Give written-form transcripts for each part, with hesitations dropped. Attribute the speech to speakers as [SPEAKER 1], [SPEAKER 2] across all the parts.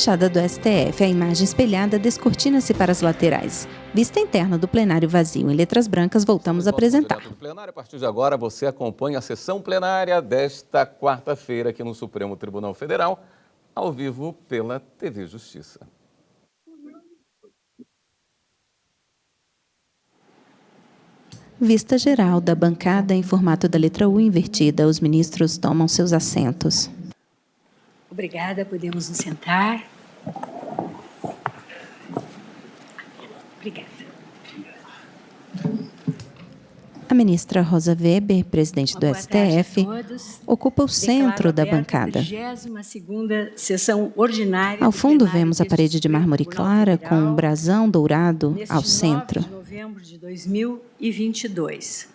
[SPEAKER 1] fachada do STF, a imagem espelhada descortina-se para as laterais. Vista interna do plenário vazio em letras brancas, voltamos a apresentar.
[SPEAKER 2] Do plenário, a partir de agora, você acompanha a sessão plenária desta quarta-feira aqui no Supremo Tribunal Federal, ao vivo pela TV Justiça.
[SPEAKER 1] Vista geral da bancada em formato da letra U invertida. Os ministros tomam seus assentos.
[SPEAKER 3] Obrigada, podemos nos sentar. Obrigada.
[SPEAKER 1] A ministra Rosa Weber, presidente do STF, ocupa o centro da bancada.
[SPEAKER 3] 32ª sessão ordinária.
[SPEAKER 1] Ao fundo, vemos a parede de mármore clara com um brasão dourado ao centro.
[SPEAKER 3] 9 de novembro de 2022.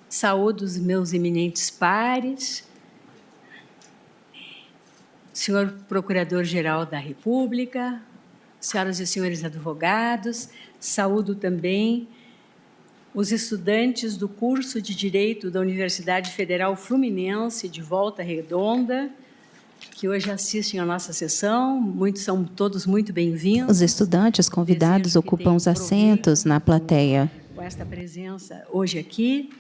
[SPEAKER 3] Saúdo os meus eminentes pares, senhor Procurador-Geral da República, senhoras e senhores advogados, saúdo também os estudantes do curso de Direito da Universidade Federal Fluminense de Volta Redonda, que hoje assistem à nossa sessão. São todos muito bem-vindos.
[SPEAKER 1] Os estudantes convidados ocupam os assentos na plateia.
[SPEAKER 3] Com esta presença hoje aqui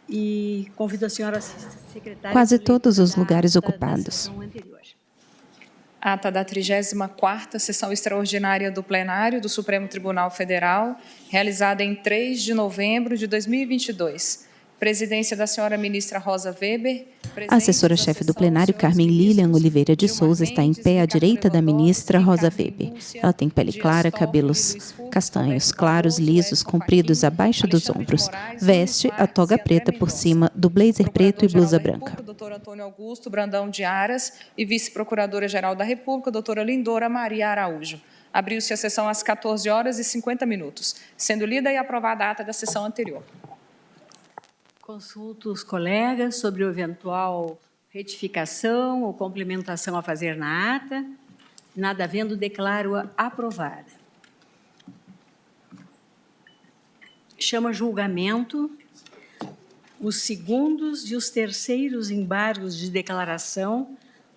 [SPEAKER 3] e convido a senhora secretária...
[SPEAKER 1] Quase todos os lugares ocupados.
[SPEAKER 4] Ata da 34ª Sessão Extraordinária do Plenário do Supremo Tribunal Federal, realizada em 3 de novembro de 2022. Presidência da senhora ministra Rosa Weber.
[SPEAKER 1] A assessora-chefe do plenário, Carmen Lilian Oliveira de Souza, está em pé à direita da ministra Rosa Weber. Ela tem pele clara, cabelos castanhos, claros, lisos, compridos abaixo dos ombros. Veste a toga preta por cima do blazer preto e blusa branca.
[SPEAKER 4] Doutor Antônio Augusto Brandão de Aras e vice-procuradora-geral da República, doutora Lindora Maria Araújo. Abriu-se a sessão às 14h50, sendo lida e aprovada a ata da sessão anterior.
[SPEAKER 3] Consulto os colegas sobre o eventual retificação ou complementação a fazer na ata. Nada havendo, declaro-a aprovada. Chama a julgamento os segundos e os terceiros embargos de declaração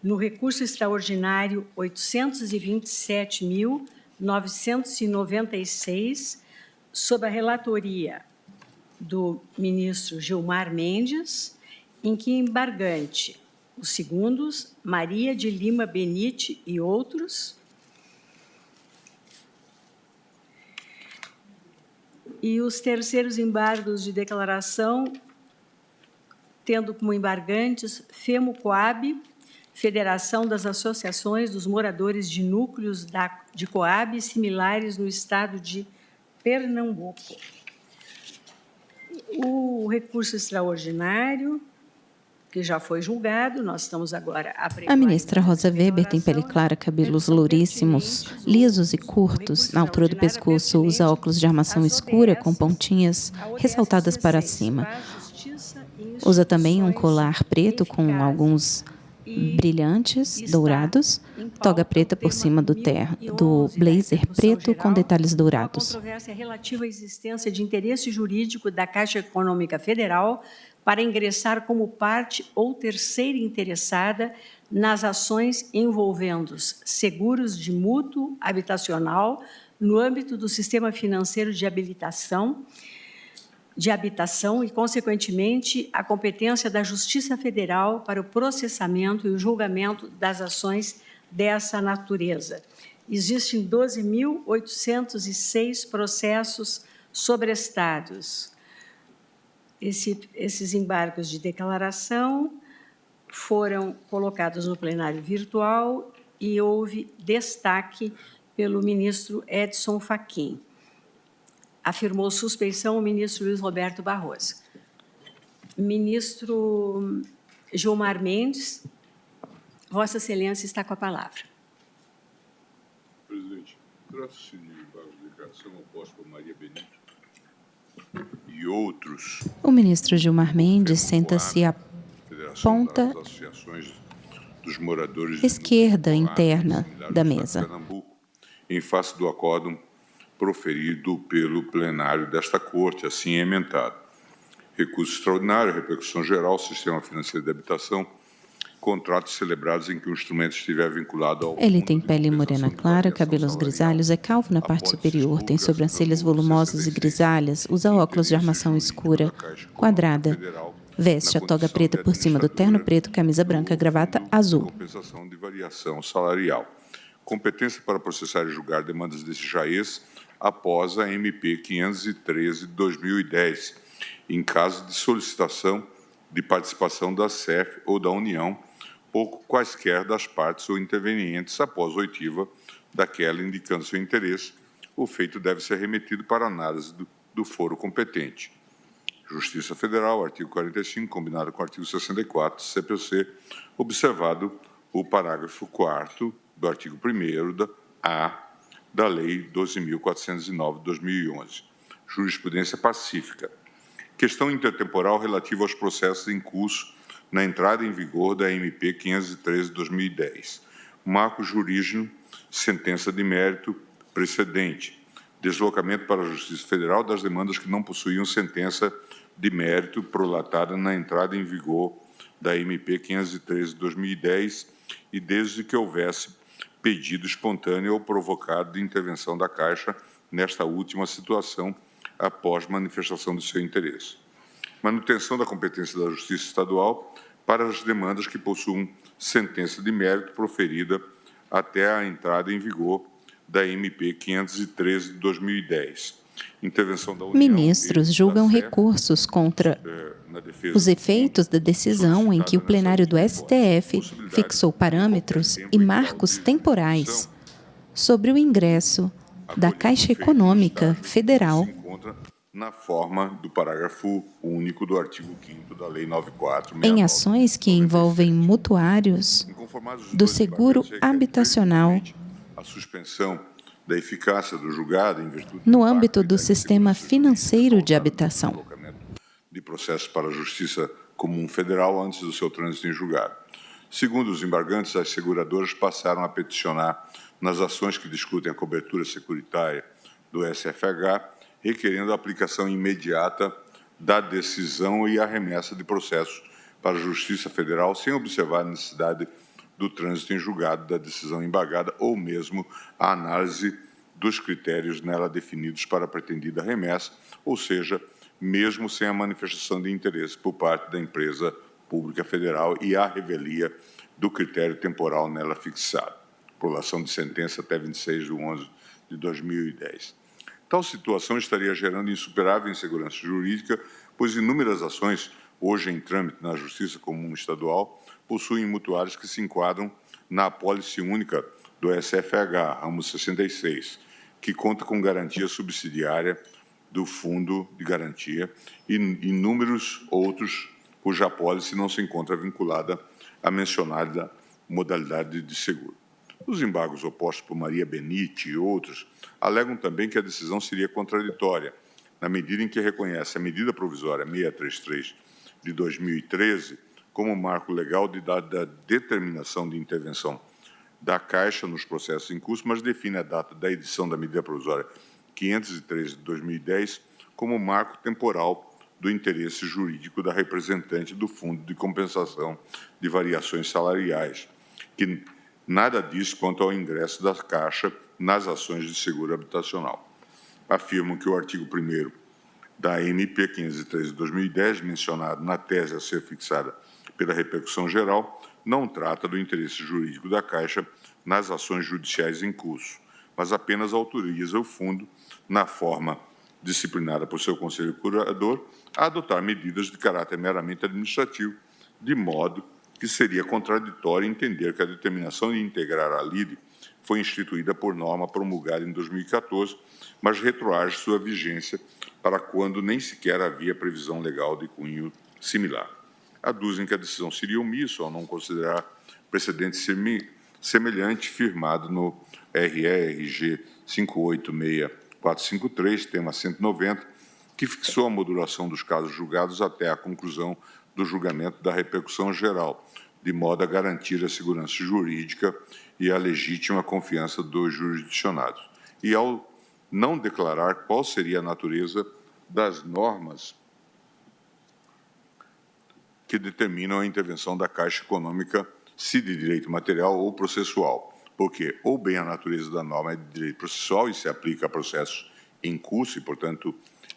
[SPEAKER 3] no recurso extraordinário 827.996, sob a relatoria do ministro Gilmar Mendes, em que embargante os segundos, Maria de Lima Benite e outros, e os terceiros embargos de declaração, tendo como embargantes FEMO-COAB, Federação das Associações dos Moradores de Núcleos de COAB similares no estado de Pernambuco. O recurso extraordinário, que já foi julgado, nós estamos agora...
[SPEAKER 1] A ministra Rosa Weber tem pele clara, cabelos louríssimos, lisos e curtos. Na altura do pescoço, usa óculos de armação escura com pontinhas ressaltadas para cima. Usa também um colar preto com alguns brilhantes dourados, toga preta por cima do blazer preto com detalhes dourados.
[SPEAKER 3] A controvérsia relativa à existência de interesse jurídico da Caixa Econômica Federal para ingressar como parte ou terceira interessada nas ações envolvendo seguros de mútuo habitacional no âmbito do sistema financeiro de habitação e, consequentemente, a competência da Justiça Federal para o processamento e o julgamento das ações dessa natureza. Existem 12.806 processos sobrestados. Esses embargos de declaração foram colocados no plenário virtual e houve destaque pelo ministro Edson Fachin. Afirmou suspeição o ministro Luiz Roberto Barroso. Ministro Gilmar Mendes, Vossa Excelência está com a palavra.
[SPEAKER 5] Presidente, trata-se de embargo de declaração oposta por Maria Benito e outros.
[SPEAKER 1] O ministro Gilmar Mendes senta-se à ponta esquerda interna da mesa,
[SPEAKER 5] em face do acórdão proferido pelo plenário desta Corte, assim emendado. Recurso extraordinário, repercussão geral, sistema financeiro de habitação contratos celebrados em que o instrumento estiver vinculado ao
[SPEAKER 1] Ele
[SPEAKER 5] Fundo
[SPEAKER 1] tem
[SPEAKER 5] de
[SPEAKER 1] pele
[SPEAKER 5] Compensação
[SPEAKER 1] morena
[SPEAKER 5] de
[SPEAKER 1] clara,
[SPEAKER 5] Variação
[SPEAKER 1] cabelos
[SPEAKER 5] Salarial,
[SPEAKER 1] grisalhos, é calvo na parte
[SPEAKER 5] apólices
[SPEAKER 1] superior, tem
[SPEAKER 5] públicas,
[SPEAKER 1] sobrancelhas
[SPEAKER 5] número
[SPEAKER 1] volumosas e
[SPEAKER 5] 66,
[SPEAKER 1] grisalhas, usa óculos de
[SPEAKER 5] interesse
[SPEAKER 1] armação
[SPEAKER 5] jurídico
[SPEAKER 1] escura,
[SPEAKER 5] da Caixa Econômica
[SPEAKER 1] quadrada,
[SPEAKER 5] Federal,
[SPEAKER 1] veste
[SPEAKER 5] na
[SPEAKER 1] a toga
[SPEAKER 5] condição
[SPEAKER 1] preta
[SPEAKER 5] de
[SPEAKER 1] por cima do terno
[SPEAKER 5] administradora
[SPEAKER 1] preto, camisa branca,
[SPEAKER 5] do
[SPEAKER 1] gravata
[SPEAKER 5] Fundo de
[SPEAKER 1] azul.
[SPEAKER 5] Compensação de Variação Salarial. Competência para processar e julgar demandas desse jaez após a MP 513 de 2010, em caso de solicitação de participação da SEF ou da União, ou quaisquer das partes ou intervenientes após oitiva daquela indicando seu interesse, o feito deve ser remetido para análise do foro competente. Justiça Federal, artigo 45, combinado com o artigo 64 do CPC, observado o parágrafo 4º do artigo 1º da Lei 12.409 de 2011. Jurisprudência pacífica. Questão intertemporal relativa aos processos em curso na entrada em vigor da MP 513 de 2010. Marco jurídico, sentença de mérito precedente. Deslocamento para a Justiça Federal das demandas que não possuíam sentença de mérito prolatada na entrada em vigor da MP 513 de 2010 e desde que houvesse pedido espontâneo ou provocado de intervenção da Caixa nesta última situação após manifestação de seu interesse. Manutenção da competência da Justiça Estadual para as demandas que possuam sentença de mérito proferida até a entrada em vigor da MP 513 de 2010. Intervenção da União.
[SPEAKER 1] Ministros julgam recursos contra os efeitos da decisão em que o plenário do STF fixou parâmetros e marcos temporais sobre o ingresso da Caixa Econômica Federal
[SPEAKER 5] na forma do parágrafo único do artigo 5º da Lei 9469.
[SPEAKER 1] em ações que envolvem mutuários do seguro habitacional
[SPEAKER 5] a suspensão da eficácia do julgado em virtude
[SPEAKER 1] no âmbito do sistema financeiro de habitação.
[SPEAKER 5] De processo para a Justiça Comum Federal antes do seu trânsito em julgado. Segundo os embargantes, as seguradoras passaram a peticionar nas ações que discutem a cobertura securitária do SFH, requerendo a aplicação imediata da decisão e a remessa de processos para a Justiça Federal, sem observar a necessidade do trânsito em julgado da decisão embargada ou mesmo a análise dos critérios nela definidos para a pretendida remessa, ou seja, mesmo sem a manifestação de interesse por parte da empresa pública federal e a revelia do critério temporal nela fixado. Prolação de sentença até 26/11/2010. Tal situação estaria gerando insuperável insegurança jurídica, pois inúmeras ações, hoje em trâmite na Justiça Comum Estadual, possuem mutuários que se enquadram na apólice única do SFH, ramo 66, que conta com garantia subsidiária do Fundo de Garantia e inúmeros outros cuja apólice não se encontra vinculada à mencionada modalidade de seguro. Os embargos opostos por Maria Benite e outros alegam também que a decisão seria contraditória, na medida em que reconhece a medida provisória 633 de 2013 como marco legal da determinação de intervenção da Caixa nos processos em curso, mas define a data da edição da medida provisória 513 de 2010 como marco temporal do interesse jurídico da representante do Fundo de Compensação de Variações Salariais, que nada diz quanto ao ingresso da Caixa nas ações de seguro habitacional. Afirmam que o artigo 1º da MP 513 de 2010, mencionado na tese a ser fixada pela repercussão geral, não trata do interesse jurídico da Caixa nas ações judiciais em curso, mas apenas autoriza o fundo, na forma disciplinada por seu conselho curador, a adotar medidas de caráter meramente administrativo, de modo que seria contraditório entender que a determinação de integrar a LIDE foi instituída por norma promulgada em 2014, mas retroage sua vigência para quando nem sequer havia previsão legal de cunho similar. Aduzem que a decisão seria omissa ao não considerar precedente semelhante firmado no RERG 586453, tema 190, que fixou a modulação dos casos julgados até a conclusão do julgamento da repercussão geral, de modo a garantir a segurança jurídica e a legítima confiança dos jurisdicionados. E ao não declarar qual seria a natureza das normas que determinam a intervenção da Caixa Econômica, se de direito material ou processual, porque ou bem a natureza da norma é de direito processual e se aplica a processos em curso e, portanto,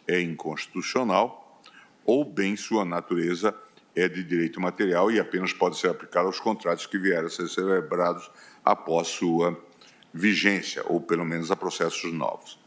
[SPEAKER 5] é inconstitucional, ou bem sua natureza é de direito material e apenas pode ser aplicada aos contratos que vierem a ser celebrados após sua vigência, ou pelo menos a processos novos.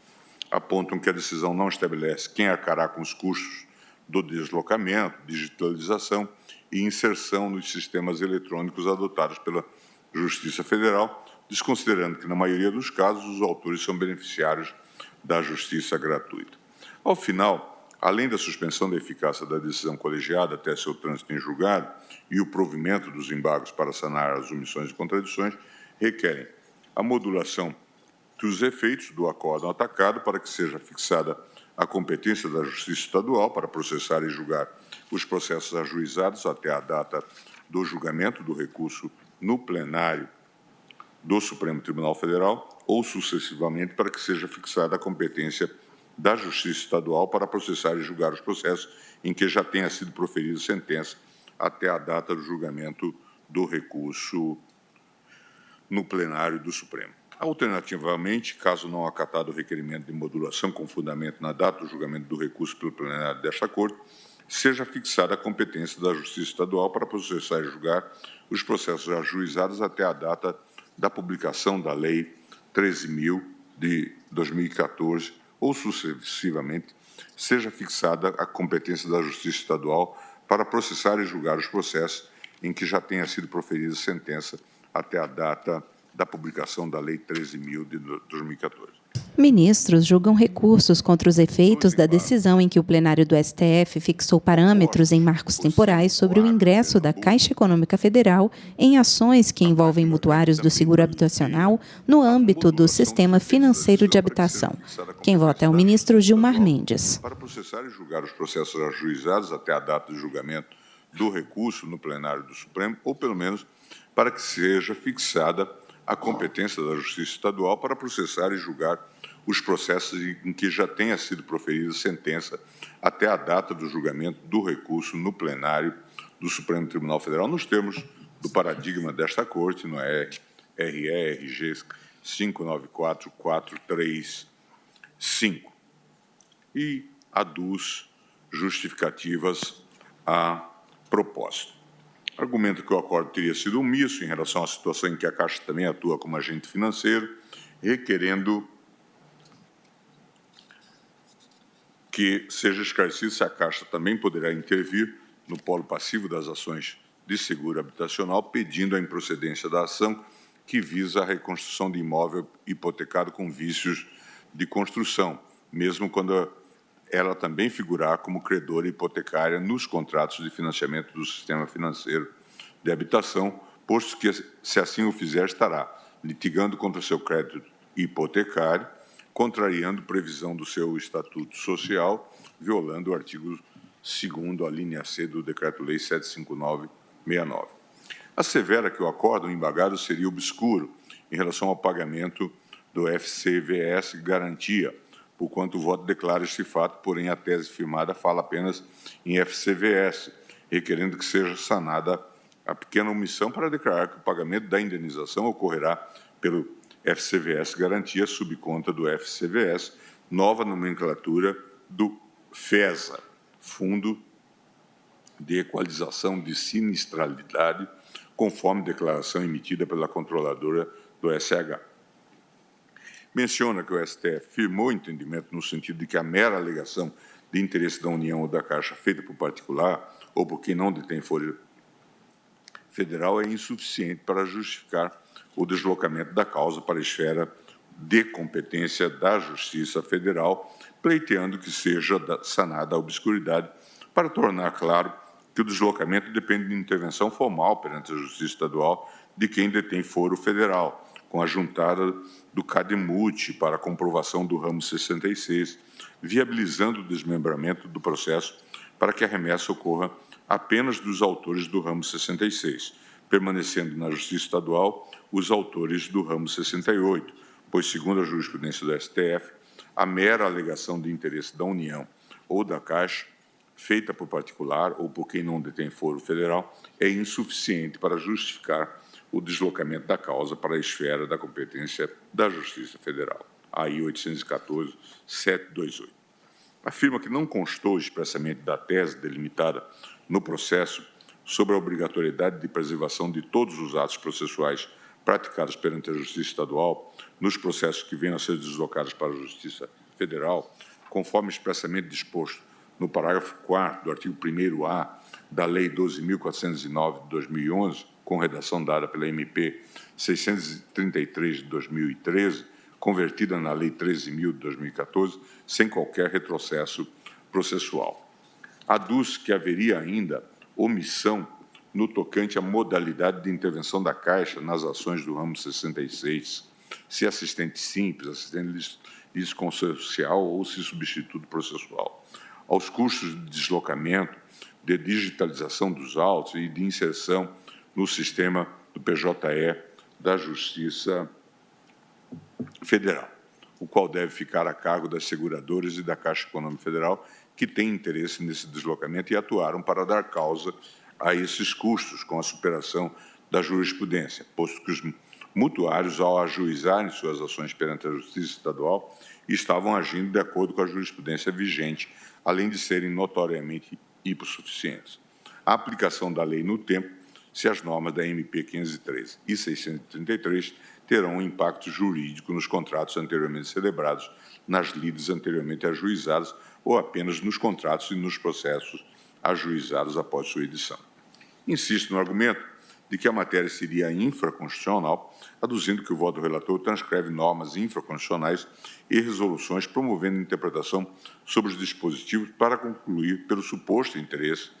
[SPEAKER 5] Apontam que a decisão não estabelece quem arcará com os custos do deslocamento, digitalização e inserção nos sistemas eletrônicos adotados pela Justiça Federal, desconsiderando que, na maioria dos casos, os autores são beneficiários da justiça gratuita. Ao final, além da suspensão da eficácia da decisão colegiada até seu trânsito em julgado e o provimento dos embargos para sanar as omissões e contradições, requerem a modulação dos efeitos do acórdão atacado para que seja fixada a competência da Justiça Estadual para processar e julgar os processos ajuizados até a data do julgamento do recurso no plenário do Supremo Tribunal Federal ou, sucessivamente, para que seja fixada a competência da Justiça Estadual para processar e julgar os processos em que já tenha sido proferida sentença até a data do julgamento do recurso no plenário do Supremo. Alternativamente, caso não acatado o requerimento de modulação com fundamento na data do julgamento do recurso pelo plenário desta Corte, seja fixada a competência da Justiça Estadual para processar e julgar os processos ajuizados até a data da publicação da Lei 13.000 de 2014, ou sucessivamente, seja fixada a competência da Justiça Estadual para processar e julgar os processos em que já tenha sido proferida sentença até a data da publicação da Lei 13.000 de 2014.
[SPEAKER 1] Ministros julgam recursos contra os efeitos da decisão em que o plenário do STF fixou parâmetros em marcos temporais sobre o ingresso da Caixa Econômica Federal em ações que envolvem mutuários do seguro habitacional no âmbito do Sistema Financeiro de Habitação. Quem vota é o ministro Gilmar Mendes.
[SPEAKER 5] Para processar e julgar os processos ajuizados até a data de julgamento do recurso no plenário do Supremo, ou pelo menos para que seja fixada a competência da Justiça Estadual para processar e julgar os processos em que já tenha sido proferida sentença até a data do julgamento do recurso no plenário do Supremo Tribunal Federal, nos termos do paradigma desta Corte, no RE-RG 594435, e aduz justificativas a propósito. Argumenta que o acordo teria sido omisso em relação à situação em que a Caixa também atua como agente financeiro, requerendo que seja esclarecido se a Caixa também poderá intervir no polo passivo das ações de seguro habitacional, pedindo a improcedência da ação que visa a reconstrução de imóvel hipotecado com vícios de construção, mesmo quando ela também figurar como credora hipotecária nos contratos de financiamento do sistema financeiro de habitação, posto que, se assim o fizer, estará litigando contra o seu crédito hipotecário, contrariando previsão do seu Estatuto Social, violando o artigo 2º, a linha C do Decreto-Lei 759/69. Assevera que o acórdão embargado seria obscuro em relação ao pagamento do FCVS garantia, porquanto o voto declara este fato, porém a tese firmada fala apenas em FCVS, requerendo que seja sanada a pequena omissão para declarar que o pagamento da indenização ocorrerá pelo FCVS garantia subconta do FCVS, nova nomenclatura do FESA, Fundo de Equalização de Sinistralidade, conforme declaração emitida pela controladora do SH. Menciona que o STF firmou o entendimento no sentido de que a mera alegação de interesse da União ou da Caixa feita por particular ou por quem não detém folha federal é insuficiente para justificar o deslocamento da causa para a esfera de competência da Justiça Federal, pleiteando que seja sanada a obscuridade para tornar claro que o deslocamento depende de intervenção formal perante a Justiça Estadual de quem detém foro federal, com a juntada do CADEMUT para a comprovação do ramo 66, viabilizando o desmembramento do processo para que a remessa ocorra apenas dos autores do ramo 66, permanecendo na Justiça Estadual os autores do ramo 68, pois, segundo a jurisprudência do STF, a mera alegação de interesse da União ou da Caixa feita por particular ou por quem não detém foro federal é insuficiente para justificar o deslocamento da causa para a esfera da competência da Justiça Federal. AI 814-728. Afirma que não constou expressamente da tese delimitada no processo sobre a obrigatoriedade de preservação de todos os atos processuais praticados perante a Justiça Estadual nos processos que venham a ser deslocados para a Justiça Federal, conforme expressamente disposto no parágrafo 4º do artigo 1º-A da Lei 12.409 de 2011, com redação dada pela MP 633 de 2013, convertida na Lei 13.000 de 2014, sem qualquer retrocesso processual. Aduz que haveria ainda omissão no tocante à modalidade de intervenção da Caixa nas ações do ramo 66, se assistente simples, assistente litisconsorcial ou se substituto processual, aos custos de deslocamento, de digitalização dos autos e de inserção no sistema do PJE da Justiça Federal, o qual deve ficar a cargo das seguradoras e da Caixa Econômica Federal, que têm interesse nesse deslocamento e atuaram para dar causa a esses custos com a superação da jurisprudência, posto que os mutuários, ao ajuizarem suas ações perante a Justiça Estadual, estavam agindo de acordo com a jurisprudência vigente, além de serem notoriamente hipossuficientes. A aplicação da lei no tempo, se as normas da MP 513 e 633 terão um impacto jurídico nos contratos anteriormente celebrados, nas lides anteriormente ajuizadas ou apenas nos contratos e nos processos ajuizados após sua edição. Insisto no argumento de que a matéria seria infraconstitucional, aduzindo que o voto do relator transcreve normas infraconstitucionais e resoluções promovendo interpretação sobre os dispositivos para concluir pelo suposto interesse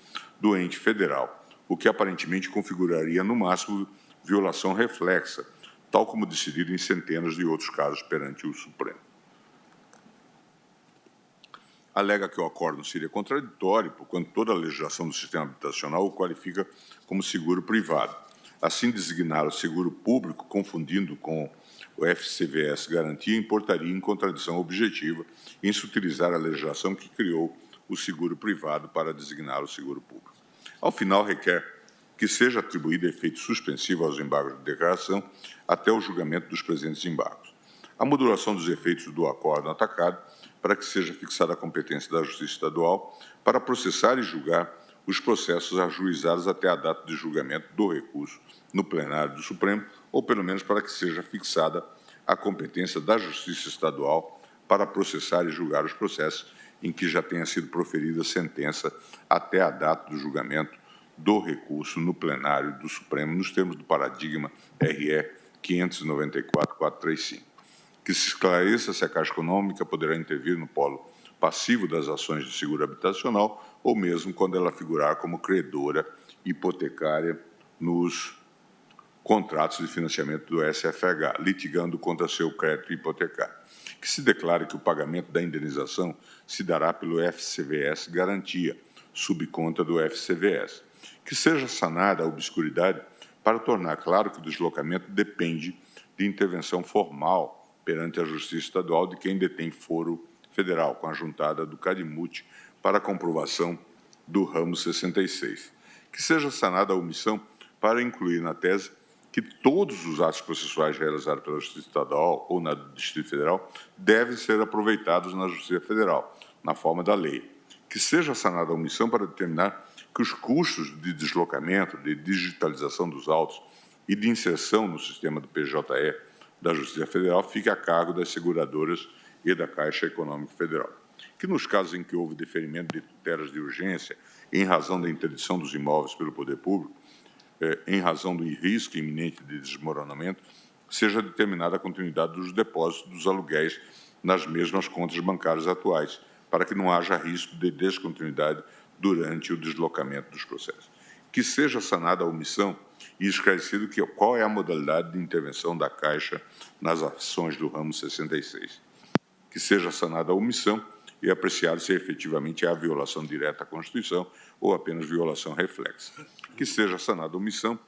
[SPEAKER 5] do ente federal, o que aparentemente configuraria, no máximo, violação reflexa, tal como decidido em centenas de outros casos perante o Supremo. Alega que o acórdão seria contraditório, porquanto toda a legislação do sistema habitacional o qualifica como seguro privado. Assim, designar o seguro público, confundindo com o FCVS garantia, importaria em contradição objetiva em se utilizar a legislação que criou o seguro privado para designar o seguro público. Ao final, requer que seja atribuído efeito suspensivo aos embargos de declaração até o julgamento dos presentes embargos. A modulação dos efeitos do acórdão atacado para que seja fixada a competência da Justiça Estadual para processar e julgar os processos ajuizados até a data de julgamento do recurso no plenário do Supremo, ou pelo menos para que seja fixada a competência da Justiça Estadual para processar e julgar os processos em que já tenha sido proferida sentença até a data do julgamento do recurso no plenário do Supremo, nos termos do paradigma RE 594-435. Que se esclareça se a Caixa Econômica poderá intervir no polo passivo das ações de seguro habitacional ou mesmo quando ela figurar como credora hipotecária nos contratos de financiamento do SFH, litigando contra seu crédito hipotecário. Que se declare que o pagamento da indenização se dará pelo FCVS Garantia, subconta do FCVS. Que seja sanada a obscuridade para tornar claro que o deslocamento depende de intervenção formal perante a Justiça Estadual de quem detém foro federal, com a juntada do CADIMUT para a comprovação do ramo 66. Que seja sanada a omissão para incluir na tese que todos os atos processuais realizados pela Justiça Estadual ou na do Distrito Federal devem ser aproveitados na Justiça Federal, na forma da lei. Que seja sanada a omissão para determinar que os custos de deslocamento, de digitalização dos autos e de inserção no sistema do PJE da Justiça Federal fique a cargo das seguradoras e da Caixa Econômica Federal. Que nos casos em que houve deferimento de tutelas de urgência em razão da interdição dos imóveis pelo poder público, em razão do risco iminente de desmoronamento, seja determinada a continuidade dos depósitos dos aluguéis nas mesmas contas bancárias atuais, para que não haja risco de descontinuidade durante o deslocamento dos processos. Que seja sanada a omissão e esclarecido qual é a modalidade de intervenção da Caixa nas ações do ramo 66. Que seja sanada a omissão e apreciado se efetivamente há violação direta à Constituição ou apenas violação reflexa. Que seja sanada a omissão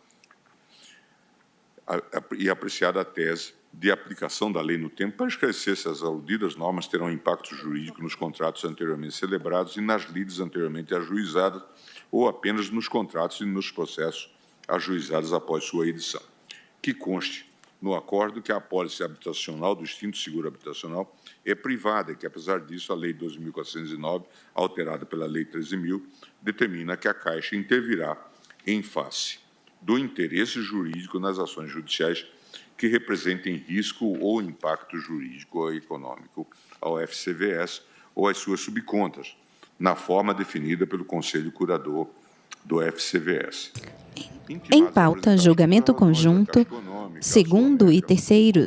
[SPEAKER 5] e apreciada a tese de aplicação da lei no tempo para esclarecer se as aludidas normas terão impacto jurídico nos contratos anteriormente celebrados e nas lides anteriormente ajuizadas ou apenas nos contratos e nos processos ajuizados após sua edição. Que conste no acordo que a apólice habitacional do extinto seguro habitacional é privada e que, apesar disso, a Lei 12.409, alterada pela Lei 13.000, determina que a Caixa intervirá em face do interesse jurídico nas ações judiciais que representem risco ou impacto jurídico ou econômico ao FCVS ou às suas subcontas, na forma definida pelo Conselho Curador do FCVS.
[SPEAKER 1] Em pauta, julgamento conjunto, segundo e terceiro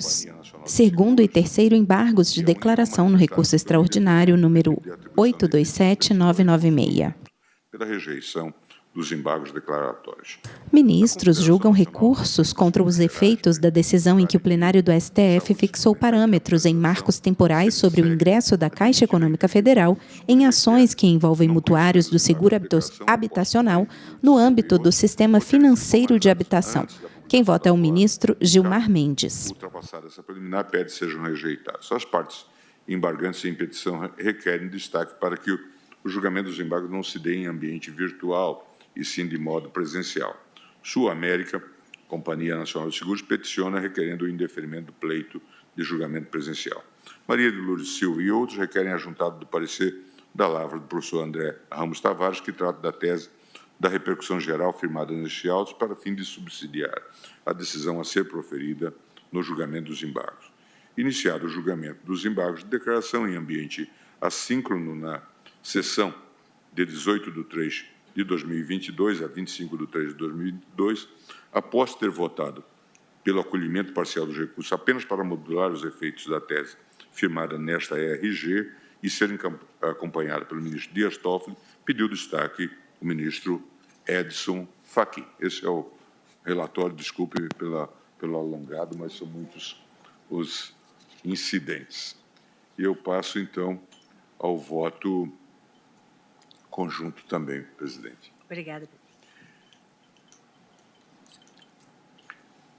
[SPEAKER 1] embargos de declaração no recurso extraordinário número 827996.
[SPEAKER 5] Pela rejeição dos embargos declaratórios.
[SPEAKER 1] Ministros julgam recursos contra os efeitos da decisão em que o plenário do STF fixou parâmetros em marcos temporais sobre o ingresso da Caixa Econômica Federal em ações que envolvem mutuários do seguro habitacional no âmbito do Sistema Financeiro de Habitação. Quem vota é o ministro Gilmar Mendes.
[SPEAKER 5] Ultrapassada essa preliminar, pede sejam rejeitados. As partes embargantes em petição requerem destaque para que o julgamento dos embargos não se dê em ambiente virtual, e sim de modo presencial. Sul América, Companhia Nacional de Seguros, peticiona requerendo o indeferimento do pleito de julgamento presencial. Maria de Lourdes Silva e outros requerem ajuntado do parecer da lavra do professor André Ramos Tavares, que trata da tese da repercussão geral firmada neste auto para fim de subsidiar a decisão a ser proferida no julgamento dos embargos. Iniciado o julgamento dos embargos, declaração em ambiente assíncrono na sessão de 18/3 de 2022 a 25/3 de 2022, após ter votado pelo acolhimento parcial dos recursos apenas para modular os efeitos da tese firmada nesta ERG e ser acompanhada pelo ministro Dias Toffoli, pediu destaque o ministro Edson Fachin. Esse é o relatório, desculpe pelo alongado, mas são muitos os incidentes. E eu passo, então, ao voto conjunto também, presidente.
[SPEAKER 3] Obrigada.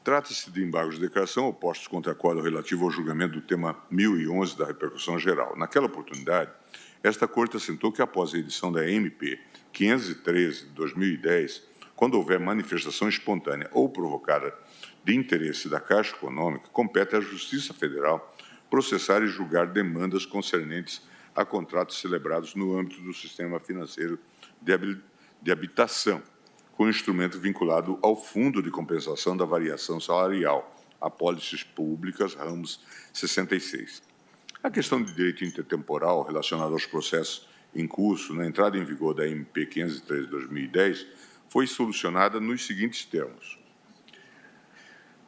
[SPEAKER 5] Trata-se de embargos de declaração opostos contra acordo relativo ao julgamento do tema 1011 da repercussão geral. Naquela oportunidade, esta Corte assentou que, após a edição da MP 513 de 2010, quando houver manifestação espontânea ou provocada de interesse da Caixa Econômica, compete à Justiça Federal processar e julgar demandas concernentes a contratos celebrados no âmbito do sistema financeiro de habitação, com instrumento vinculado ao Fundo de Compensação da Variação Salarial, apólices públicas, ramos 66. A questão de direito intertemporal relacionada aos processos em curso na entrada em vigor da MP 503 de 2010 foi solucionada nos seguintes termos: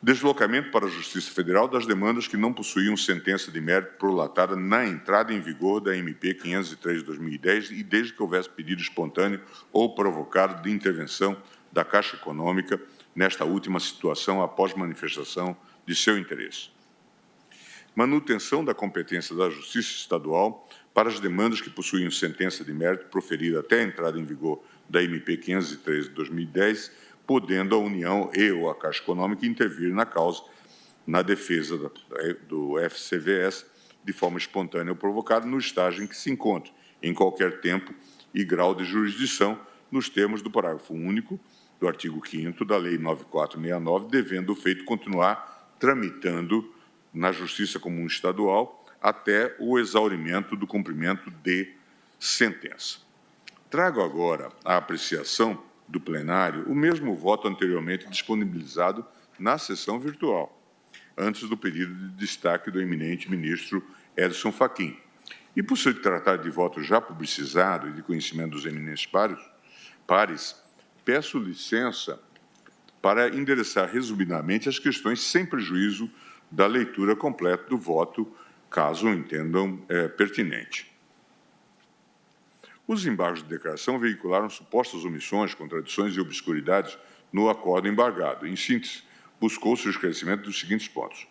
[SPEAKER 5] deslocamento para a Justiça Federal das demandas que não possuíam sentença de mérito prolatada na entrada em vigor da MP 503 de 2010 e desde que houvesse pedido espontâneo ou provocado de intervenção da Caixa Econômica nesta última situação após manifestação de seu interesse. Manutenção da competência da Justiça Estadual para as demandas que possuíam sentença de mérito proferida até a entrada em vigor da MP 503 de 2010, podendo a União e ou a Caixa Econômica intervir na causa, na defesa do FCVS, de forma espontânea ou provocada, no estágio em que se encontre, em qualquer tempo e grau de jurisdição, nos termos do parágrafo único do artigo 5º da Lei 9469, devendo o feito continuar tramitando na Justiça Comum Estadual até o exaurimento do cumprimento de sentença. Trago agora a apreciação do plenário o mesmo voto anteriormente disponibilizado na sessão virtual, antes do pedido de destaque do eminente ministro Edson Fachin. E por se tratar de voto já publicizado e de conhecimento dos eminentes pares, peço licença para endereçar resumidamente as questões sem prejuízo da leitura completa do voto, caso o entendam pertinente. Os embargos de declaração veicularam supostas omissões, contradições e obscuridades no acordo embargado. Em síntese, buscou-se o esclarecimento dos seguintes pontos: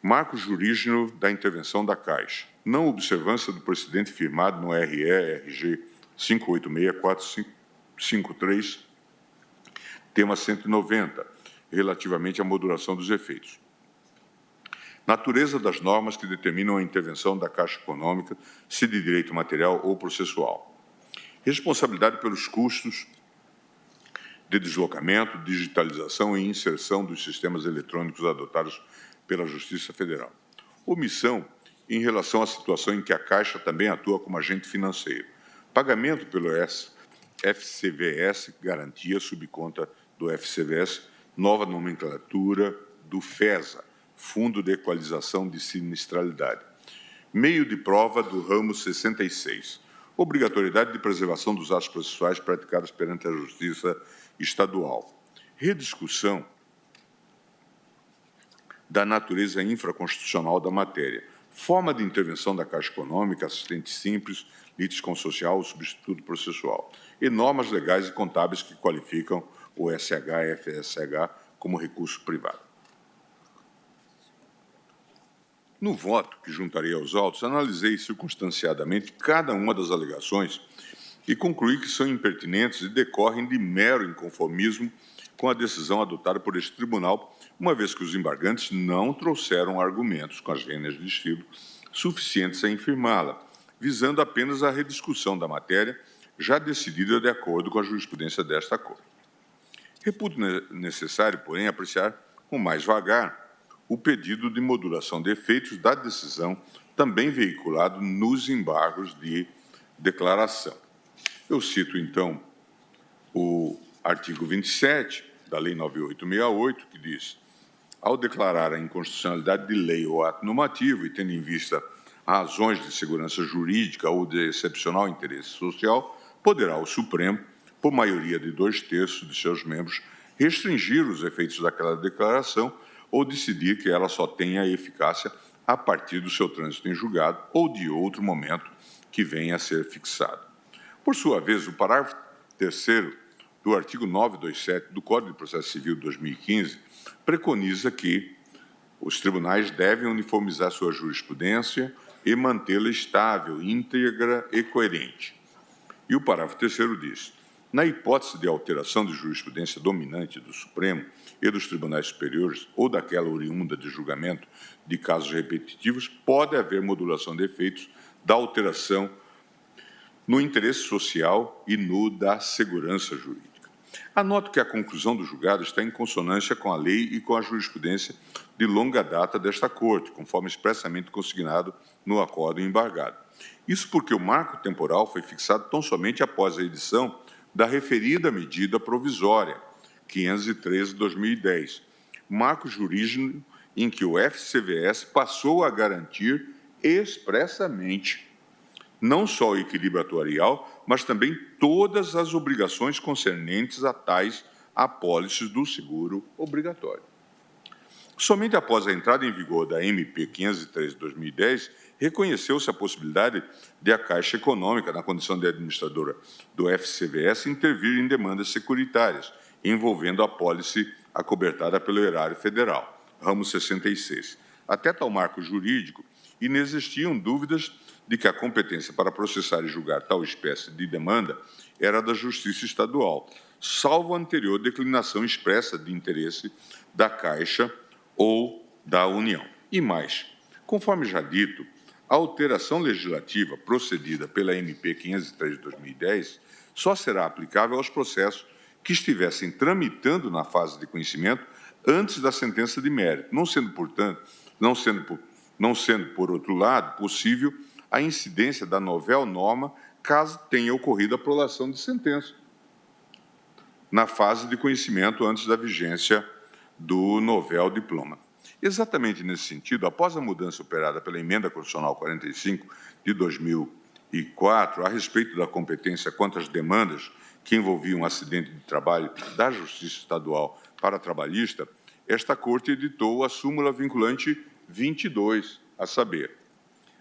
[SPEAKER 5] marco jurídico da intervenção da Caixa, não observância do precedente firmado no RE-RG 586-453, tema 190, relativamente à modulação dos efeitos. Natureza das normas que determinam a intervenção da Caixa Econômica, se de direito material ou processual. Responsabilidade pelos custos de deslocamento, digitalização e inserção dos sistemas eletrônicos adotados pela Justiça Federal. Omissão em relação à situação em que a Caixa também atua como agente financeiro. Pagamento pelo FCVS, garantia subconta do FCVS, nova nomenclatura do FESA, Fundo de Equalização de Sinistralidade. Meio de prova do ramo 66. Obrigatoriedade de preservação dos atos processuais praticados perante a Justiça Estadual. Rediscussão da natureza infraconstitucional da matéria. Forma de intervenção da Caixa Econômica, assistente simples, litisconsocial, substituto processual. E normas legais e contábeis que qualificam o SH e FSH como recurso privado. No voto que juntarei aos autos, analisei circunstanciadamente cada uma das alegações e concluí que são impertinentes e decorrem de mero inconformismo com a decisão adotada por este tribunal, uma vez que os embargantes não trouxeram argumentos com as vênias de estilo suficientes a infirmá-la, visando apenas a rediscussão da matéria, já decidida de acordo com a jurisprudência desta Corte. Reputo necessário, porém, apreciar com mais vagar o pedido de modulação de efeitos da decisão, também veiculado nos embargos de declaração. Eu cito, então, o artigo 27 da Lei 9868, que diz: ao declarar a inconstitucionalidade de lei ou ato normativo e tendo em vista razões de segurança jurídica ou de excepcional interesse social, poderá o Supremo, por maioria de 2/3 de seus membros, restringir os efeitos daquela declaração ou decidir que ela só tenha eficácia a partir do seu trânsito em julgado ou de outro momento que venha a ser fixado. Por sua vez, o parágrafo 3º do artigo 927 do Código de Processo Civil de 2015 preconiza que os tribunais devem uniformizar sua jurisprudência e mantê-la estável, íntegra e coerente. E o parágrafo 3º diz: na hipótese de alteração de jurisprudência dominante do Supremo e dos tribunais superiores ou daquela oriunda de julgamento de casos repetitivos, pode haver modulação de efeitos da alteração no interesse social e no da segurança jurídica. Anoto que a conclusão do julgado está em consonância com a lei e com a jurisprudência de longa data desta Corte, conforme expressamente consignado no acórdão embargado. Isso porque o marco temporal foi fixado tão somente após a edição da referida medida provisória, 513/2010, marco jurídico em que o FCVS passou a garantir expressamente não só o equilíbrio atuarial, mas também todas as obrigações concernentes a tais apólices do seguro obrigatório. Somente após a entrada em vigor da MP 503/2010, reconheceu-se a possibilidade de a Caixa Econômica, na condição de administradora do FCVS, intervir em demandas securitárias, envolvendo a apólice acobertada pelo Erário Federal, ramo 66. Até tal marco jurídico, inexistiam dúvidas de que a competência para processar e julgar tal espécie de demanda era da Justiça Estadual, salvo a anterior declinação expressa de interesse da Caixa ou da União. E mais, conforme já dito, a alteração legislativa procedida pela MP 503/2010 só será aplicável aos processos que estivessem tramitando na fase de conhecimento antes da sentença de mérito, não sendo, por outro lado, possível a incidência da novel norma caso tenha ocorrido a prolação de sentença na fase de conhecimento antes da vigência do novel diploma. Exatamente nesse sentido, após a mudança operada pela Emenda Constitucional 45 de 2004, a respeito da competência quanto às demandas que envolviam um acidente de trabalho da Justiça Estadual para trabalhista, esta Corte editou a súmula vinculante 22, a saber: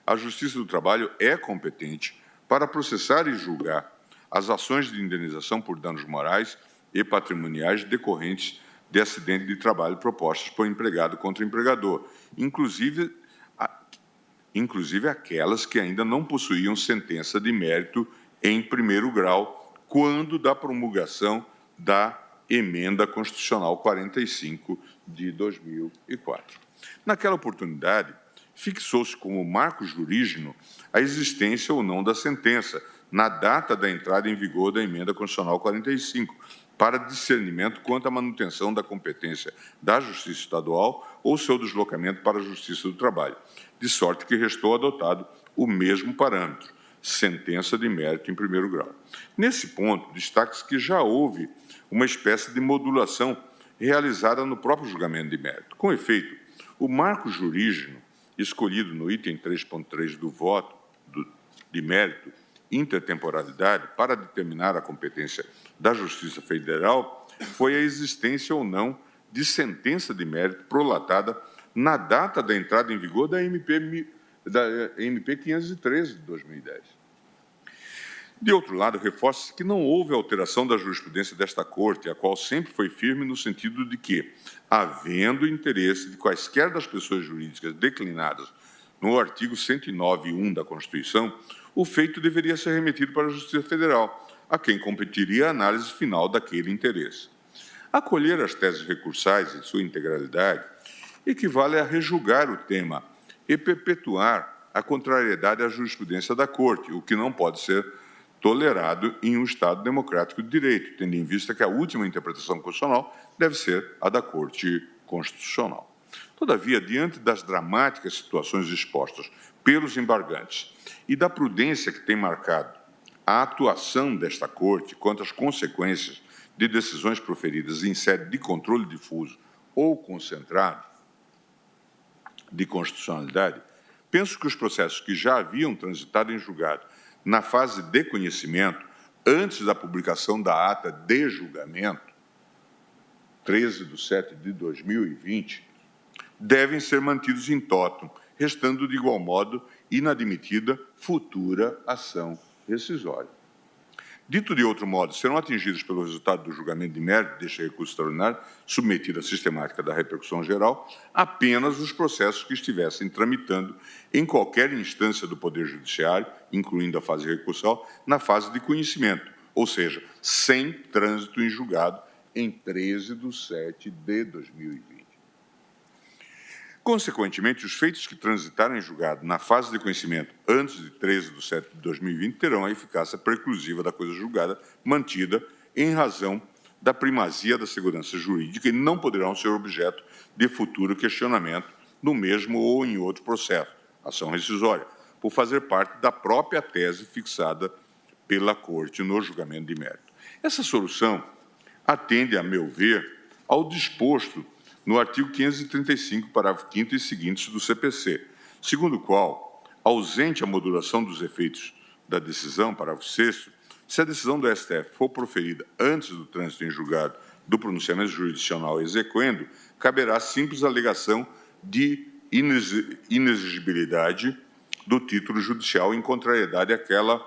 [SPEAKER 5] a Justiça do Trabalho é competente para processar e julgar as ações de indenização por danos morais e patrimoniais decorrentes de acidente de trabalho propostas por empregado contra empregador, inclusive aquelas que ainda não possuíam sentença de mérito em primeiro grau, quando da promulgação da Emenda Constitucional 45 de 2004. Naquela oportunidade, fixou-se como marco jurídico a existência ou não da sentença, na data da entrada em vigor da Emenda Constitucional 45, para discernimento quanto à manutenção da competência da Justiça Estadual ou seu deslocamento para a Justiça do Trabalho, de sorte que restou adotado o mesmo parâmetro, sentença de mérito em primeiro grau. Nesse ponto, destaque-se que já houve uma espécie de modulação realizada no próprio julgamento de mérito. Com efeito, o marco jurídico escolhido no item 3.3 do voto de mérito, intertemporalidade, para determinar a competência da Justiça Federal, foi a existência ou não de sentença de mérito prolatada na data da entrada em vigor da MP 513 de 2010. De outro lado, reforça-se que não houve alteração da jurisprudência desta Corte, a qual sempre foi firme no sentido de que, havendo interesse de quaisquer das pessoas jurídicas declinadas no artigo 109.1 da Constituição, o feito deveria ser remetido para a Justiça Federal, a quem competiria a análise final daquele interesse. Acolher as teses recursais em sua integralidade equivale a rejulgar o tema e perpetuar a contrariedade à jurisprudência da Corte, o que não pode ser tolerado em um Estado democrático de direito, tendo em vista que a última interpretação constitucional deve ser a da Corte Constitucional. Todavia, diante das dramáticas situações expostas pelos embargantes e da prudência que tem marcado a atuação desta Corte quanto às consequências de decisões proferidas em sede de controle difuso ou concentrado de constitucionalidade, penso que os processos que já haviam transitado em julgado na fase de conhecimento, antes da publicação da ata de julgamento, 13/7/2020, devem ser mantidos in totum, restando de igual modo inadmitida futura ação rescisória. Dito de outro modo, serão atingidos pelo resultado do julgamento de mérito deste recurso extraordinário, submetido à sistemática da repercussão geral, apenas os processos que estivessem tramitando em qualquer instância do Poder Judiciário, incluindo a fase recursal, na fase de conhecimento, ou seja, sem trânsito em julgado, em 13/7/2020. Consequentemente, os feitos que transitarem em julgado na fase de conhecimento antes de 13/7/2020 terão a eficácia preclusiva da coisa julgada mantida em razão da primazia da segurança jurídica e não poderão ser objeto de futuro questionamento no mesmo ou em outro processo, ação rescisória, por fazer parte da própria tese fixada pela Corte no julgamento de mérito. Essa solução atende, a meu ver, ao disposto no artigo 535, parágrafo 5º e seguintes do CPC, segundo o qual, ausente a modulação dos efeitos da decisão, parágrafo 6º, se a decisão do STF for proferida antes do trânsito em julgado do pronunciamento jurisdicional exequendo, caberá simples alegação de inexigibilidade do título judicial em contrariedade àquela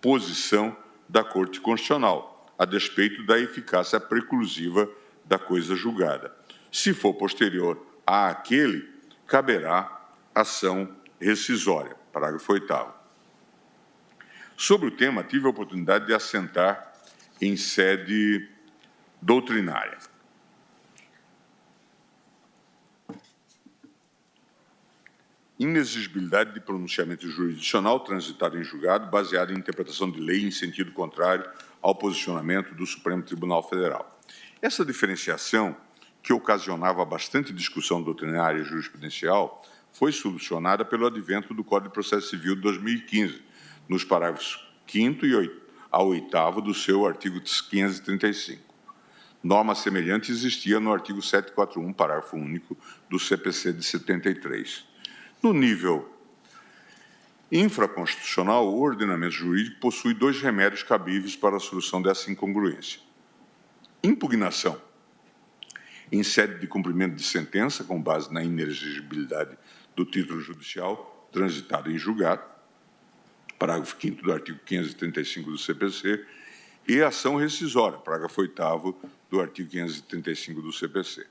[SPEAKER 5] posição da Corte Constitucional, a despeito da eficácia preclusiva da coisa julgada. Se for posterior àquele, caberá ação rescisória. Parágrafo 8º. Sobre o tema, tive a oportunidade de assentar em sede doutrinária. Inexigibilidade de pronunciamento jurisdicional transitado em julgado, baseado em interpretação de lei em sentido contrário ao posicionamento do Supremo Tribunal Federal. Essa diferenciação, que ocasionava bastante discussão doutrinária e jurisprudencial, foi solucionada pelo advento do Código de Processo Civil de 2015, nos parágrafos 5º a 8º do seu artigo 535. Norma semelhante existia no artigo 741, parágrafo único do CPC de 73. No nível infraconstitucional, o ordenamento jurídico possui dois remédios cabíveis para a solução dessa incongruência: impugnação em sede de cumprimento de sentença, com base na inexigibilidade do título judicial transitado em julgado, parágrafo 5º do artigo 535 do CPC, e ação rescisória, parágrafo 8º do artigo 535 do CPC.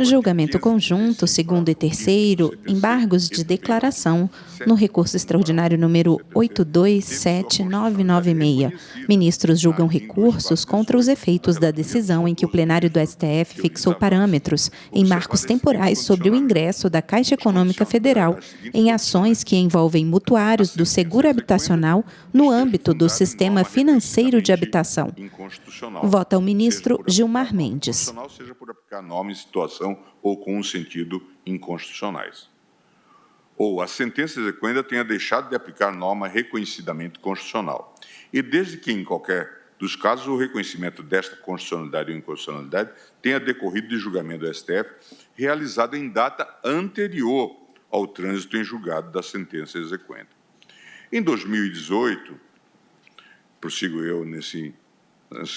[SPEAKER 1] Julgamento conjunto, segundo e terceiro, embargos de declaração no recurso extraordinário número 827996. Ministros julgam recursos contra os efeitos da decisão em que o plenário do STF fixou parâmetros em marcos temporais sobre o ingresso da Caixa Econômica Federal em ações que envolvem mutuários do seguro habitacional no âmbito do sistema financeiro de habitação. Vota o ministro Gilmar Mendes.
[SPEAKER 5] Seja por aplicar norma em situação ou com um sentido inconstitucionais. Ou a sentença exequenda tenha deixado de aplicar norma reconhecidamente constitucional. E desde que, em qualquer dos casos, o reconhecimento desta constitucionalidade ou inconstitucionalidade tenha decorrido de julgamento do STF realizado em data anterior ao trânsito em julgado da sentença exequenda. Em 2018, prossigo eu nesse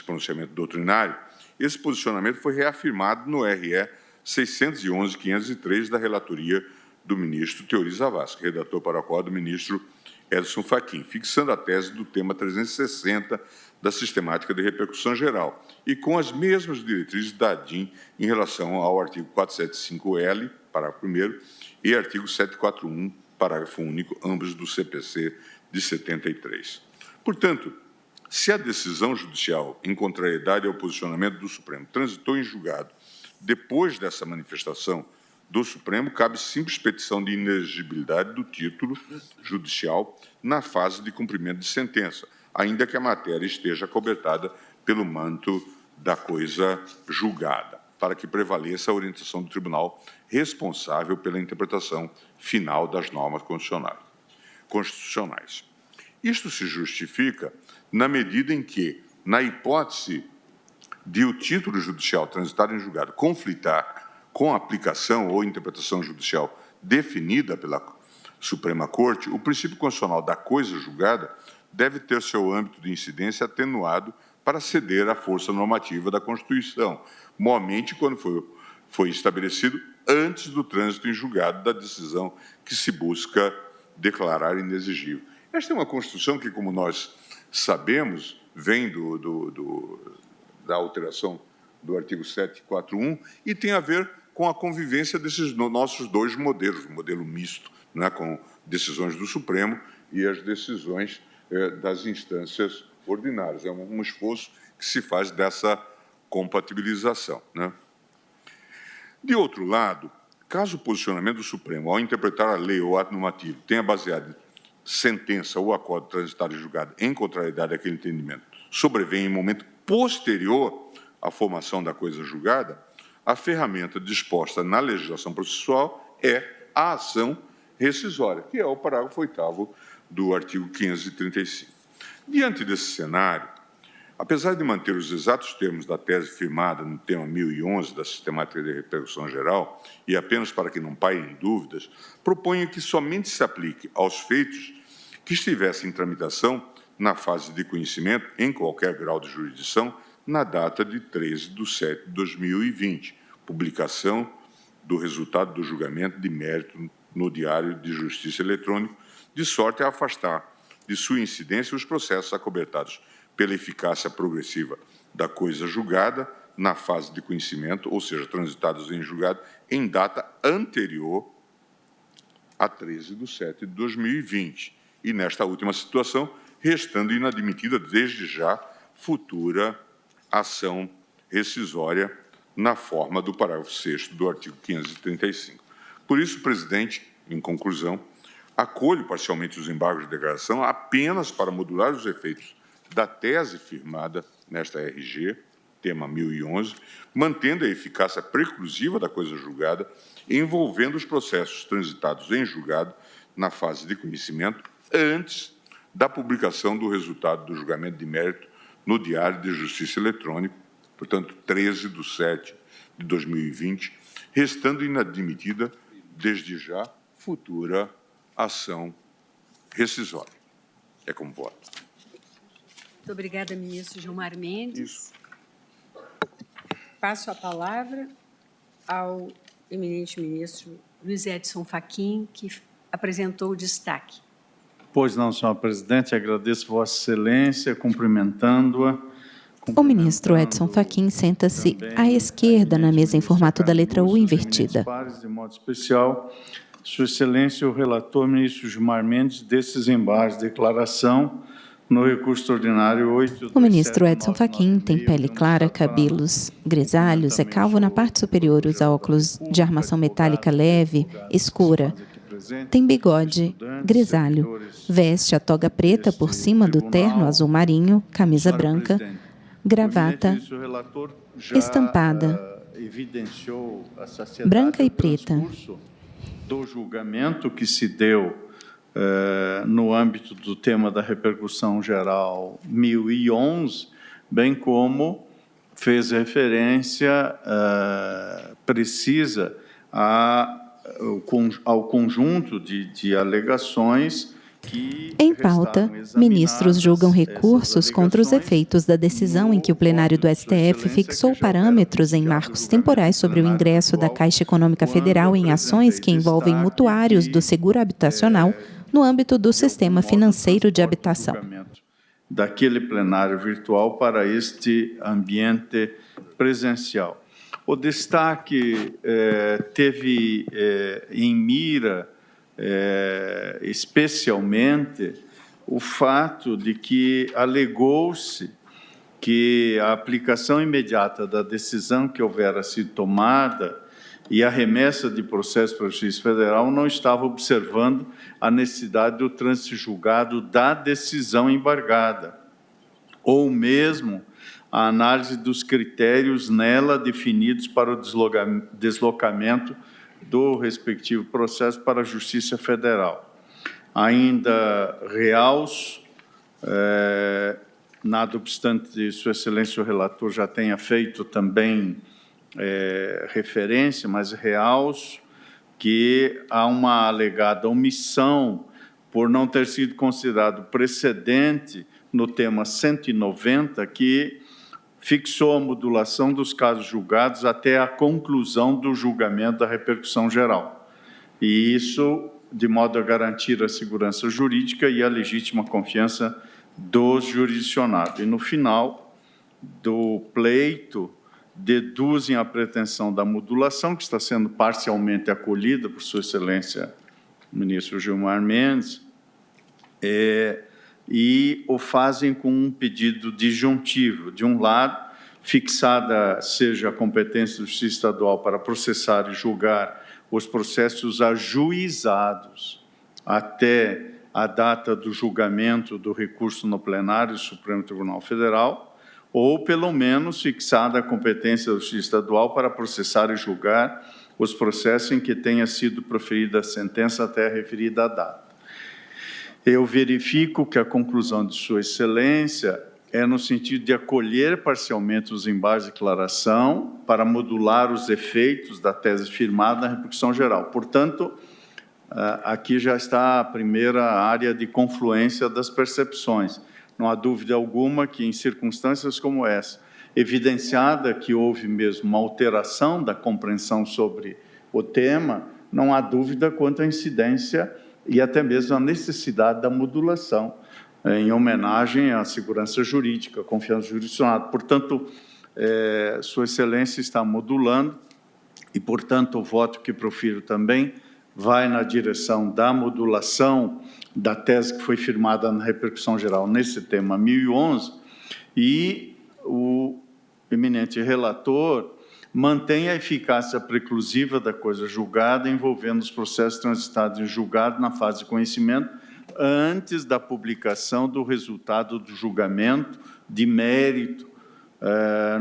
[SPEAKER 5] pronunciamento doutrinário, esse posicionamento foi reafirmado no RE 611-503 da relatoria do ministro Teori Zavascki, redator para o qual do ministro Edson Fachin, fixando a tese do tema 360 da sistemática de repercussão geral e com as mesmas diretrizes da ADIM em relação ao artigo 475-L, parágrafo 1º, e artigo 741, parágrafo único, ambos do CPC de 73. Portanto, se a decisão judicial em contrariedade ao posicionamento do Supremo transitou em julgado depois dessa manifestação do Supremo, cabe simples petição de inexigibilidade do título judicial na fase de cumprimento de sentença, ainda que a matéria esteja cobertada pelo manto da coisa julgada, para que prevaleça a orientação do tribunal responsável pela interpretação final das normas constitucionais. Isto se justifica na medida em que, na hipótese de o título judicial transitado em julgado conflitar com a aplicação ou interpretação judicial definida pela Suprema Corte, o princípio constitucional da coisa julgada deve ter seu âmbito de incidência atenuado para ceder à força normativa da Constituição, mormente quando foi estabelecido antes do trânsito em julgado da decisão que se busca declarar inexigível. Esta é uma Constituição que, como nós sabemos, vem da alteração do artigo 741 e tem a ver com a convivência desses nossos dois modelos, o modelo misto, né, com decisões do Supremo e as decisões das instâncias ordinárias. É um esforço que se faz dessa compatibilização, né? De outro lado, caso o posicionamento do Supremo, ao interpretar a lei ou ato normativo, tenha baseado em sentença ou acordo transitado e julgado em contrariedade àquele entendimento, sobrevém em momento posterior à formação da coisa julgada, a ferramenta disposta na legislação processual é a ação rescisória, que é o parágrafo 8º do artigo 535. Diante desse cenário, apesar de manter os exatos termos da tese firmada no tema 1011 da sistemática de repercussão geral, e apenas para que não pairem dúvidas, proponho que somente se aplique aos feitos que estivessem em tramitação na fase de conhecimento, em qualquer grau de jurisdição, na data de 13/7/2020, publicação do resultado do julgamento de mérito no Diário de Justiça Eletrônico, de sorte a afastar de sua incidência os processos acobertados pela eficácia progressiva da coisa julgada na fase de conhecimento, ou seja, transitados em julgado, em data anterior a 13/7/2020. E, nesta última situação, restando inadmitida desde já futura ação rescisória na forma do parágrafo 6º do artigo 535. Por isso, presidente, em conclusão, acolho parcialmente os embargos de declaração apenas para modular os efeitos da tese firmada nesta RG, tema 1011, mantendo a eficácia preclusiva da coisa julgada, envolvendo os processos transitados em julgado na fase de conhecimento, antes da publicação do resultado do julgamento de mérito no Diário de Justiça Eletrônico, portanto, 13/7/2020, restando inadmitida, desde já, futura ação rescisória. É como voto.
[SPEAKER 3] Muito obrigada, ministro Gilmar Mendes.
[SPEAKER 5] Isso.
[SPEAKER 3] Passo a palavra ao eminente ministro Luiz Edson Fachin, que apresentou o destaque.
[SPEAKER 6] Pois não, senhora presidente, agradeço Vossa Excelência, cumprimentando-a
[SPEAKER 1] O ministro Edson Fachin senta-se à esquerda na mesa em formato da letra U invertida.
[SPEAKER 6] De modo especial, Sua Excelência, o relator, ministro Gilmar Mendes, desses embargos, declaração no recurso extraordinário 8.
[SPEAKER 1] O ministro Edson Fachin tem pele clara, cabelos grisalhos, é calvo na parte superior, usa óculos de armação metálica leve, escura. Tem bigode grisalho, veste a toga preta por cima do terno azul marinho, camisa branca, gravata estampada, branca e preta.
[SPEAKER 6] Do julgamento que se deu no âmbito do tema da repercussão geral 1011, bem como fez referência precisa ao conjunto de alegações que...
[SPEAKER 1] Em pauta, ministros julgam recursos contra os efeitos da decisão em que o plenário do STF fixou parâmetros em marcos temporais sobre o ingresso da Caixa Econômica Federal em ações que envolvem mutuários do seguro habitacional no âmbito do sistema financeiro de habitação.
[SPEAKER 6] Daquele plenário virtual para este ambiente presencial. O destaque teve em mira, especialmente, o fato de que alegou-se que a aplicação imediata da decisão que houvera sido tomada e a remessa de processo para a Justiça Federal não estava observando a necessidade do trânsito julgado da decisão embargada, ou mesmo a análise dos critérios nela definidos para o deslocamento do respectivo processo para a Justiça Federal. Ainda realço, nada obstante Sua Excelência o relator já tenha feito também referência, mas realço que há uma alegada omissão por não ter sido considerado precedente no tema 190, que fixou a modulação dos casos julgados até a conclusão do julgamento da repercussão geral. E isso de modo a garantir a segurança jurídica e a legítima confiança dos jurisdicionados. E, no final do pleito, deduzem a pretensão da modulação, que está sendo parcialmente acolhida por Sua Excelência, o ministro Gilmar Mendes, e o fazem com um pedido disjuntivo. De um lado, fixada seja a competência da Justiça Estadual para processar e julgar os processos ajuizados até a data do julgamento do recurso no plenário do Supremo Tribunal Federal, ou, pelo menos, fixada a competência da Justiça Estadual para processar e julgar os processos em que tenha sido proferida a sentença até a referida data. Eu verifico que a conclusão de Sua Excelência é no sentido de acolher parcialmente os embargos de declaração para modular os efeitos da tese firmada na repercussão geral. Portanto, aqui já está a primeira área de confluência das percepções. Não há dúvida alguma que, em circunstâncias como essa, evidenciada que houve mesmo uma alteração da compreensão sobre o tema, não há dúvida quanto à incidência e até mesmo a necessidade da modulação, em homenagem à segurança jurídica, à confiança jurisdicional. Portanto, Sua Excelência está modulando e, portanto, o voto que profiro também vai na direção da modulação da tese que foi firmada na repercussão geral nesse tema 1011, e o eminente relator mantém a eficácia preclusiva da coisa julgada envolvendo os processos transitados em julgado na fase de conhecimento antes da publicação do resultado do julgamento de mérito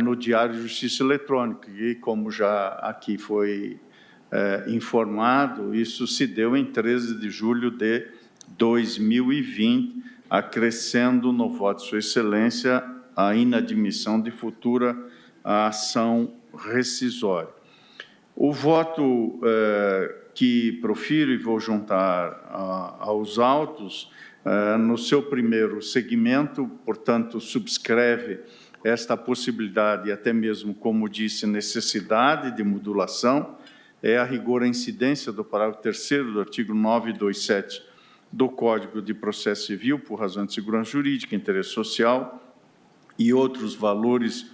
[SPEAKER 6] no Diário de Justiça Eletrônica. E, como já aqui foi informado, isso se deu em 13 de julho de 2020, acrescendo no voto de Sua Excelência a inadmissão de futura ação rescisória. O voto que profiro e vou juntar aos autos, no seu primeiro segmento, portanto, subscreve esta possibilidade e até mesmo, como disse, necessidade de modulação, é a rigor a incidência do parágrafo 3º do artigo 927 do Código de Processo Civil, por razão de segurança jurídica, interesse social, e outros valores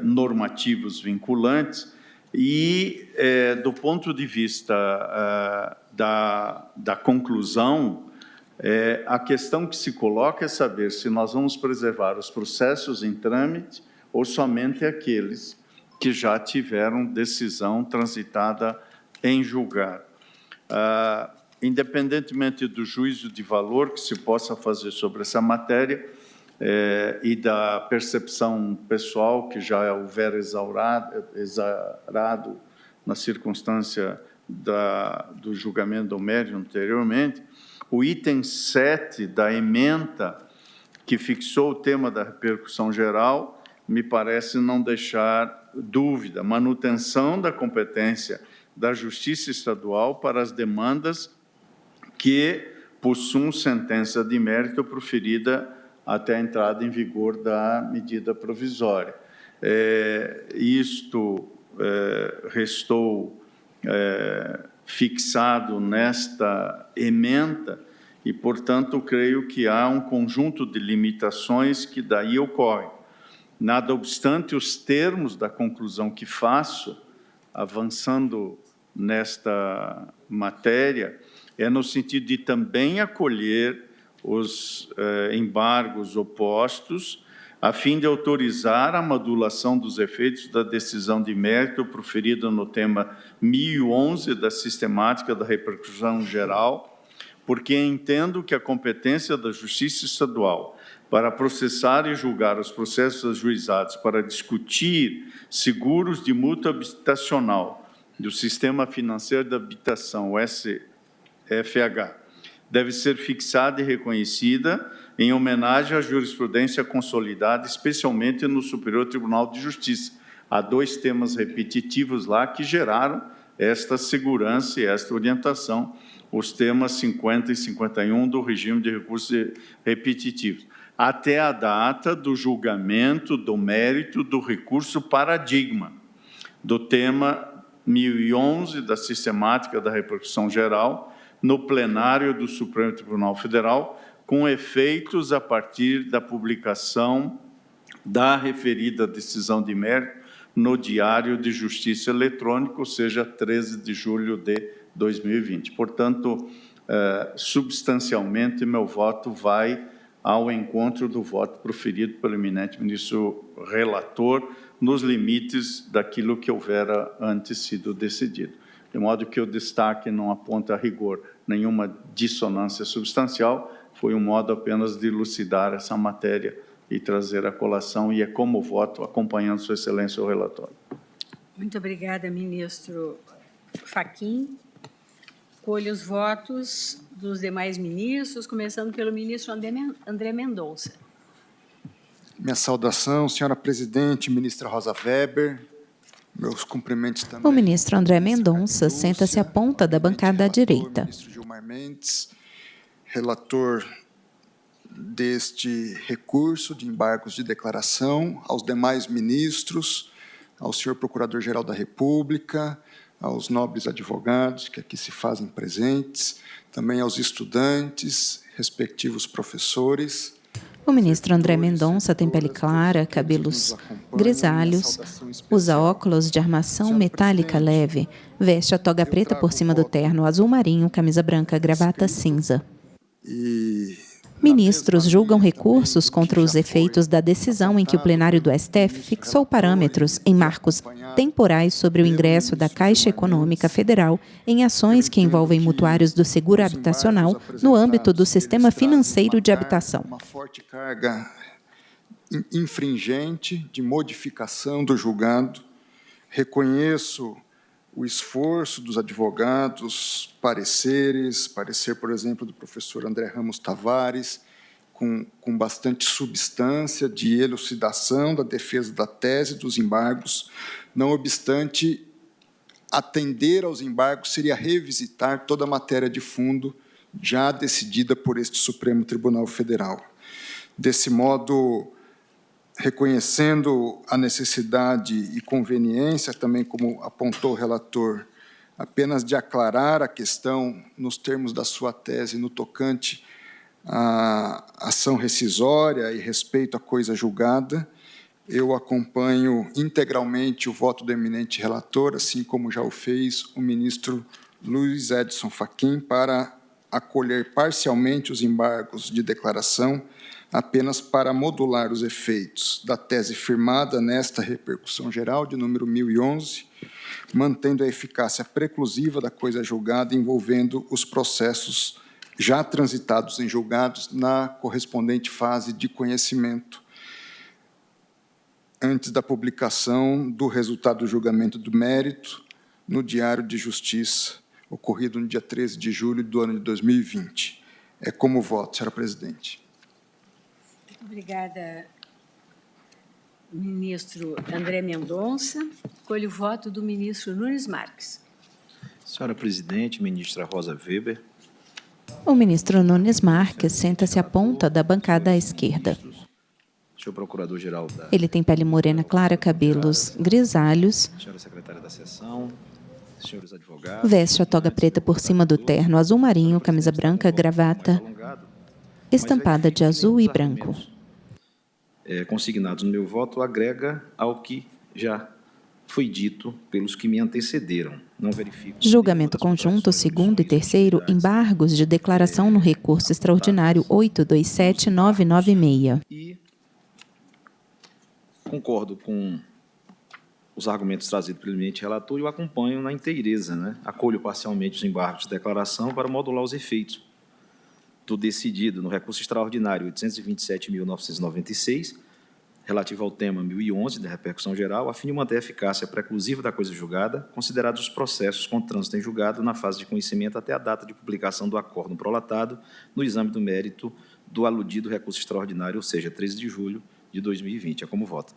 [SPEAKER 6] normativos vinculantes. E, do ponto de vista da conclusão, a questão que se coloca é saber se nós vamos preservar os processos em trâmite ou somente aqueles que já tiveram decisão transitada em julgado. Independentemente do juízo de valor que se possa fazer sobre essa matéria e da percepção pessoal que já houver exarado na circunstância do julgamento do mérito anteriormente, o item 7 da ementa que fixou o tema da repercussão geral me parece não deixar dúvida. Manutenção da competência da Justiça Estadual para as demandas que possuam sentença de mérito proferida até a entrada em vigor da medida provisória. Isto restou fixado nesta ementa e, portanto, creio que há um conjunto de limitações que daí ocorrem. Nada obstante, os termos da conclusão que faço, avançando nesta matéria, é no sentido de também acolher os embargos opostos, a fim de autorizar a modulação dos efeitos da decisão de mérito proferida no tema 1011 da sistemática da repercussão geral, porque entendo que a competência da Justiça Estadual para processar e julgar os processos ajuizados para discutir seguros de multa habitacional do Sistema Financeiro da Habitação, o SFH, deve ser fixada e reconhecida em homenagem à jurisprudência consolidada, especialmente no Superior Tribunal de Justiça. Há dois temas repetitivos lá que geraram esta segurança e esta orientação, os temas 50 e 51 do regime de recursos repetitivos, até a data do julgamento do mérito do recurso paradigma do tema 1011 da sistemática da repercussão geral, no plenário do Supremo Tribunal Federal, com efeitos a partir da publicação da referida decisão de mérito no Diário de Justiça Eletrônico, ou seja, 13 de julho de 2020. Portanto, substancialmente, meu voto vai ao encontro do voto proferido pelo eminente ministro relator, nos limites daquilo que houvera antes sido decidido. De modo que o destaque não aponta a rigor nenhuma dissonância substancial, foi um modo apenas de elucidar essa matéria e trazer a colação, e é como voto, acompanhando Sua Excelência o relatório.
[SPEAKER 3] Muito obrigada, ministro Fachin. Colho os votos dos demais ministros, começando pelo ministro André Mendonça.
[SPEAKER 7] Minha saudação, senhora presidente, ministra Rosa Weber. Meus cumprimentos também.
[SPEAKER 1] O ministro André Mendonça senta-se à ponta da bancada à direita.
[SPEAKER 7] Ministro Gilmar Mendes, relator deste recurso de embargos de declaração, aos demais ministros, ao senhor Procurador-Geral da República, aos nobres advogados que aqui se fazem presentes, também aos estudantes, respectivos professores.
[SPEAKER 1] O ministro André Mendonça tem pele clara, cabelos grisalhos, usa óculos de armação metálica leve, veste a toga preta por cima do terno azul marinho, camisa branca, gravata cinza. Ministros julgam recursos contra os efeitos da decisão em que o plenário do STF fixou parâmetros em marcos temporais sobre o ingresso da Caixa Econômica Federal em ações que envolvem mutuários do seguro habitacional no âmbito do sistema financeiro de habitação.
[SPEAKER 7] Uma forte carga infringente de modificação do julgado. Reconheço o esforço dos advogados, parecer, por exemplo, do professor André Ramos Tavares, com bastante substância de elucidação da defesa da tese dos embargos. Não obstante, atender aos embargos seria revisitar toda a matéria de fundo já decidida por este Supremo Tribunal Federal. Desse modo, reconhecendo a necessidade e conveniência, também como apontou o relator, apenas de aclarar a questão nos termos da sua tese no tocante a ação rescisória e respeito à coisa julgada, eu acompanho integralmente o voto do eminente relator, assim como já o fez o ministro Luiz Edson Fachin, para acolher parcialmente os embargos de declaração, apenas para modular os efeitos da tese firmada nesta repercussão geral de número 1011, mantendo a eficácia preclusiva da coisa julgada envolvendo os processos já transitados em julgados na correspondente fase de conhecimento, antes da publicação do resultado do julgamento do mérito no Diário de Justiça, ocorrido no dia 13 de julho do ano de 2020. É como voto, senhora presidente.
[SPEAKER 3] Obrigada, ministro André Mendonça. Colho o voto do ministro Nunes Marques.
[SPEAKER 8] Senhora presidente, ministra Rosa Weber.
[SPEAKER 1] O ministro Nunes Marques senta-se à ponta da bancada à esquerda.
[SPEAKER 8] Senhor procurador-geral da...
[SPEAKER 1] Ele tem pele morena clara, cabelos grisalhos.
[SPEAKER 8] Senhora secretária da sessão, senhores advogados...
[SPEAKER 1] Veste a toga preta por cima do terno azul marinho, camisa branca, gravata estampada de azul e branco.
[SPEAKER 8] Consignados no meu voto, agrega ao que já foi dito pelos que me antecederam. Não verifico...
[SPEAKER 1] Julgamento conjunto, segundo e terceiro, embargos de declaração no recurso extraordinário 827996.
[SPEAKER 8] E concordo com os argumentos trazidos pelo eminente relator e o acompanho na inteireza, né? Acolho parcialmente os embargos de declaração para modular os efeitos do decidido no recurso extraordinário 827.996, relativo ao tema 1011 da repercussão geral, a fim de manter a eficácia preclusiva da coisa julgada, considerados os processos com trânsito em julgado na fase de conhecimento até a data de publicação do acórdão prolatado no exame do mérito do aludido recurso extraordinário, ou seja, 13 de julho de 2020. É como voto.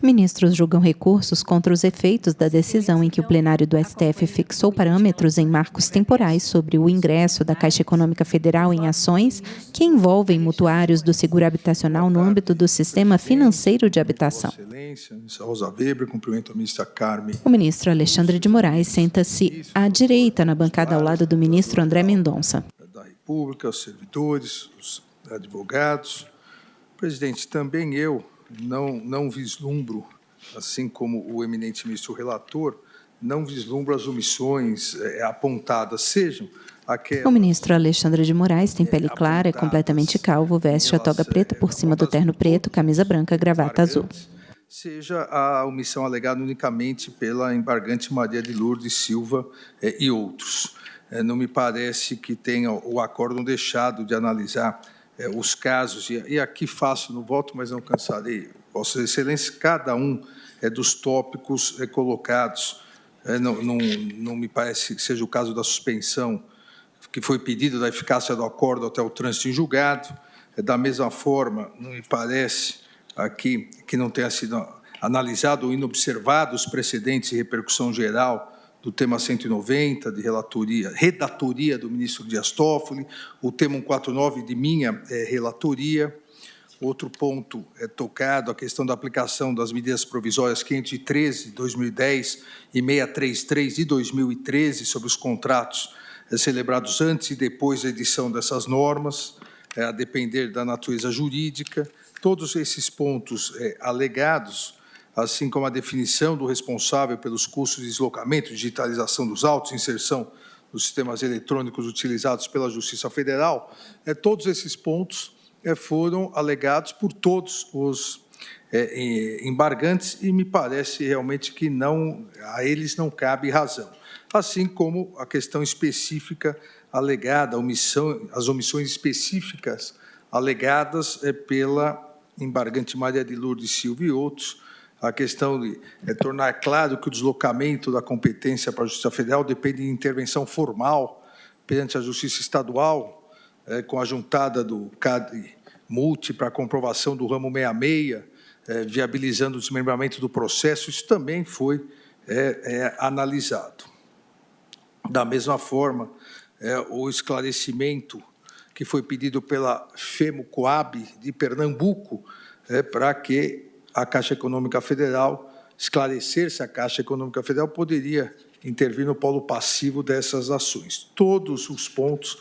[SPEAKER 1] Ministros julgam recursos contra os efeitos da decisão em que o plenário do STF fixou parâmetros em marcos temporais sobre o ingresso da Caixa Econômica Federal em ações que envolvem mutuários do seguro habitacional no âmbito do sistema financeiro de habitação.
[SPEAKER 9] Excelência, ministra Rosa Weber, cumprimento a ministra Carmen.
[SPEAKER 1] O ministro Alexandre de Moraes senta-se à direita na bancada ao lado do ministro André Mendonça.
[SPEAKER 9] Da República, os servidores, os advogados. Presidente, também eu não vislumbro, assim como o eminente ministro relator, não vislumbro as omissões apontadas, sejam aquelas...
[SPEAKER 1] O ministro Alexandre de Moraes tem pele clara, é completamente calvo, veste a toga preta por cima do terno preto, camisa branca, gravata azul.
[SPEAKER 9] Seja a omissão alegada unicamente pela embargante Maria de Lourdes Silva e outros. Não me parece que tenha o acórdão deixado de analisar os casos, e aqui faço no voto, mas não cansarei, Vossas Excelências, cada um dos tópicos colocados. Não me parece que seja o caso da suspensão que foi pedida da eficácia do acórdão até o trânsito em julgado. Da mesma forma, não me parece aqui que não tenha sido analisado ou inobservado os precedentes e repercussão geral do tema 190, de redatoria do ministro Dias Toffoli, o tema 149 de minha relatoria. Outro ponto tocado, a questão da aplicação das medidas provisórias 513 de 2010 e 633 de 2013 sobre os contratos celebrados antes e depois da edição dessas normas, a depender da natureza jurídica. Todos esses pontos alegados, assim como a definição do responsável pelos custos de deslocamento, digitalização dos autos, inserção dos sistemas eletrônicos utilizados pela Justiça Federal, todos esses pontos foram alegados por todos os embargantes e me parece realmente que a eles não cabe razão. Assim como a questão específica alegada, as omissões específicas alegadas pela embargante Maria de Lourdes Silva e outros, a questão de tornar claro que o deslocamento da competência para a Justiça Federal depende de intervenção formal perante a Justiça Estadual, com a juntada do CAD-MULTI para a comprovação do ramo 66, viabilizando o desmembramento do processo. Isso também foi analisado. Da mesma forma, o esclarecimento que foi pedido pela FEMO-COAB de Pernambuco, para que a Caixa Econômica Federal, esclarecer se a Caixa Econômica Federal poderia intervir no polo passivo dessas ações. Todos os pontos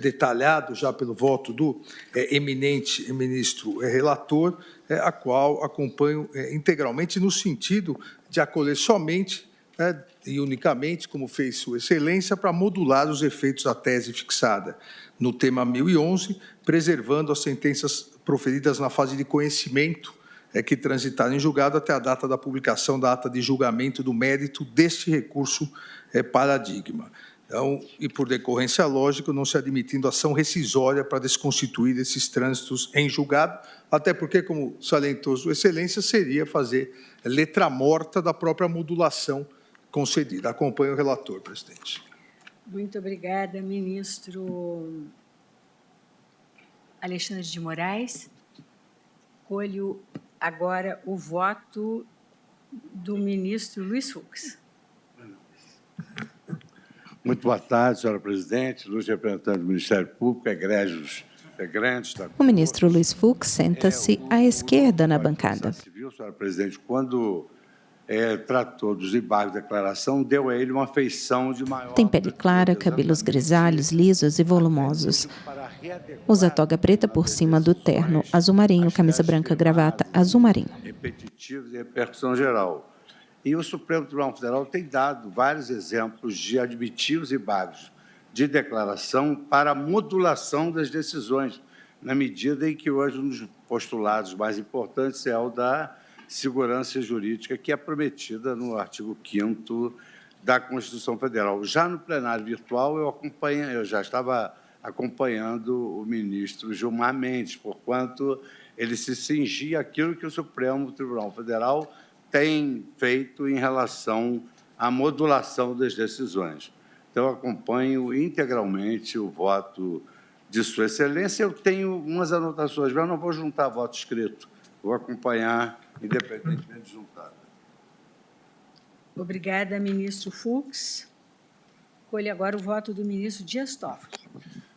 [SPEAKER 9] detalhado já pelo voto do eminente ministro relator, a qual acompanho integralmente no sentido de acolher somente e unicamente, como fez Sua Excelência, para modular os efeitos da tese fixada no tema 1011, preservando as sentenças proferidas na fase de conhecimento que transitaram em julgado até a data da publicação da ata de julgamento do mérito deste recurso paradigma. Então, e por decorrência lógica, não se admitindo ação rescisória para desconstituir esses trânsitos em julgado, até porque, como salientou Sua Excelência, seria fazer letra morta da própria modulação concedida. Acompanho o relator, presidente.
[SPEAKER 3] Muito obrigada, ministro Alexandre de Moraes. Colho agora o voto do ministro Luiz Fux.
[SPEAKER 10] Muito boa tarde, senhora presidente, ilustre representante do Ministério Público, egrégios integrantes da...
[SPEAKER 1] O ministro Luiz Fux senta-se à esquerda na bancada.
[SPEAKER 10] Civil, senhora presidente, quando tratou dos embargos de declaração, deu a ele uma feição de maior...
[SPEAKER 1] Tem pele clara, cabelos grisalhos, lisos e volumosos. Usa toga preta por cima do terno azul marinho, camisa branca, gravata azul marinho.
[SPEAKER 10] Repetitivos e repercussão geral. E o Supremo Tribunal Federal tem dado vários exemplos de admitivos embargos de declaração para a modulação das decisões, na medida em que hoje um dos postulados mais importantes é o da segurança jurídica, que é prometida no artigo 5º da Constituição Federal. Já no plenário virtual, eu já estava acompanhando o ministro Gilmar Mendes, porquanto ele se cingia àquilo que o Supremo Tribunal Federal tem feito em relação à modulação das decisões. Então, eu acompanho integralmente o voto de Sua Excelência. Eu tenho umas anotações, mas eu não vou juntar voto escrito, vou acompanhar independentemente de juntada.
[SPEAKER 3] Obrigada, ministro Fux. Colho agora o voto do ministro Dias Toffoli.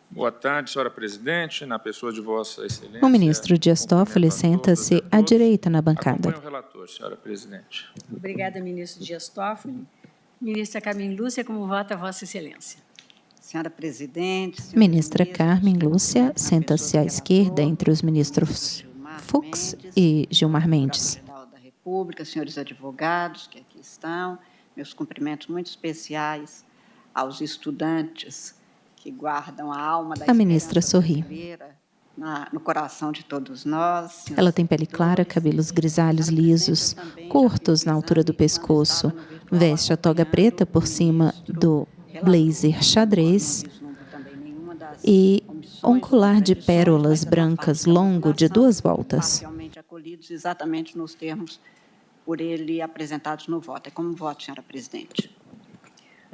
[SPEAKER 11] Boa tarde, senhora presidente, na pessoa de Vossa Excelência.
[SPEAKER 1] O ministro Dias Toffoli senta-se à direita na bancada.
[SPEAKER 11] Acompanho o relator, senhora presidente.
[SPEAKER 3] Obrigada, ministro Dias Toffoli. Ministra Carmen Lúcia, como vota Vossa Excelência?
[SPEAKER 12] Senhora presidente...
[SPEAKER 1] Ministra Carmen Lúcia senta-se à esquerda entre os ministros Fux e Gilmar Mendes.
[SPEAKER 12] Da República, senhores advogados que aqui estão, meus cumprimentos muito especiais aos estudantes que guardam a alma da
[SPEAKER 1] A ministra sorri.
[SPEAKER 12] No coração de todos nós.
[SPEAKER 1] Ela tem pele clara, cabelos grisalhos lisos, curtos na altura do pescoço, veste a toga preta por cima do blazer xadrez e um colar de pérolas brancas longo de 2 voltas.
[SPEAKER 12] Parcialmente acolhidos exatamente nos termos por ele apresentados no voto. É como voto, senhora presidente.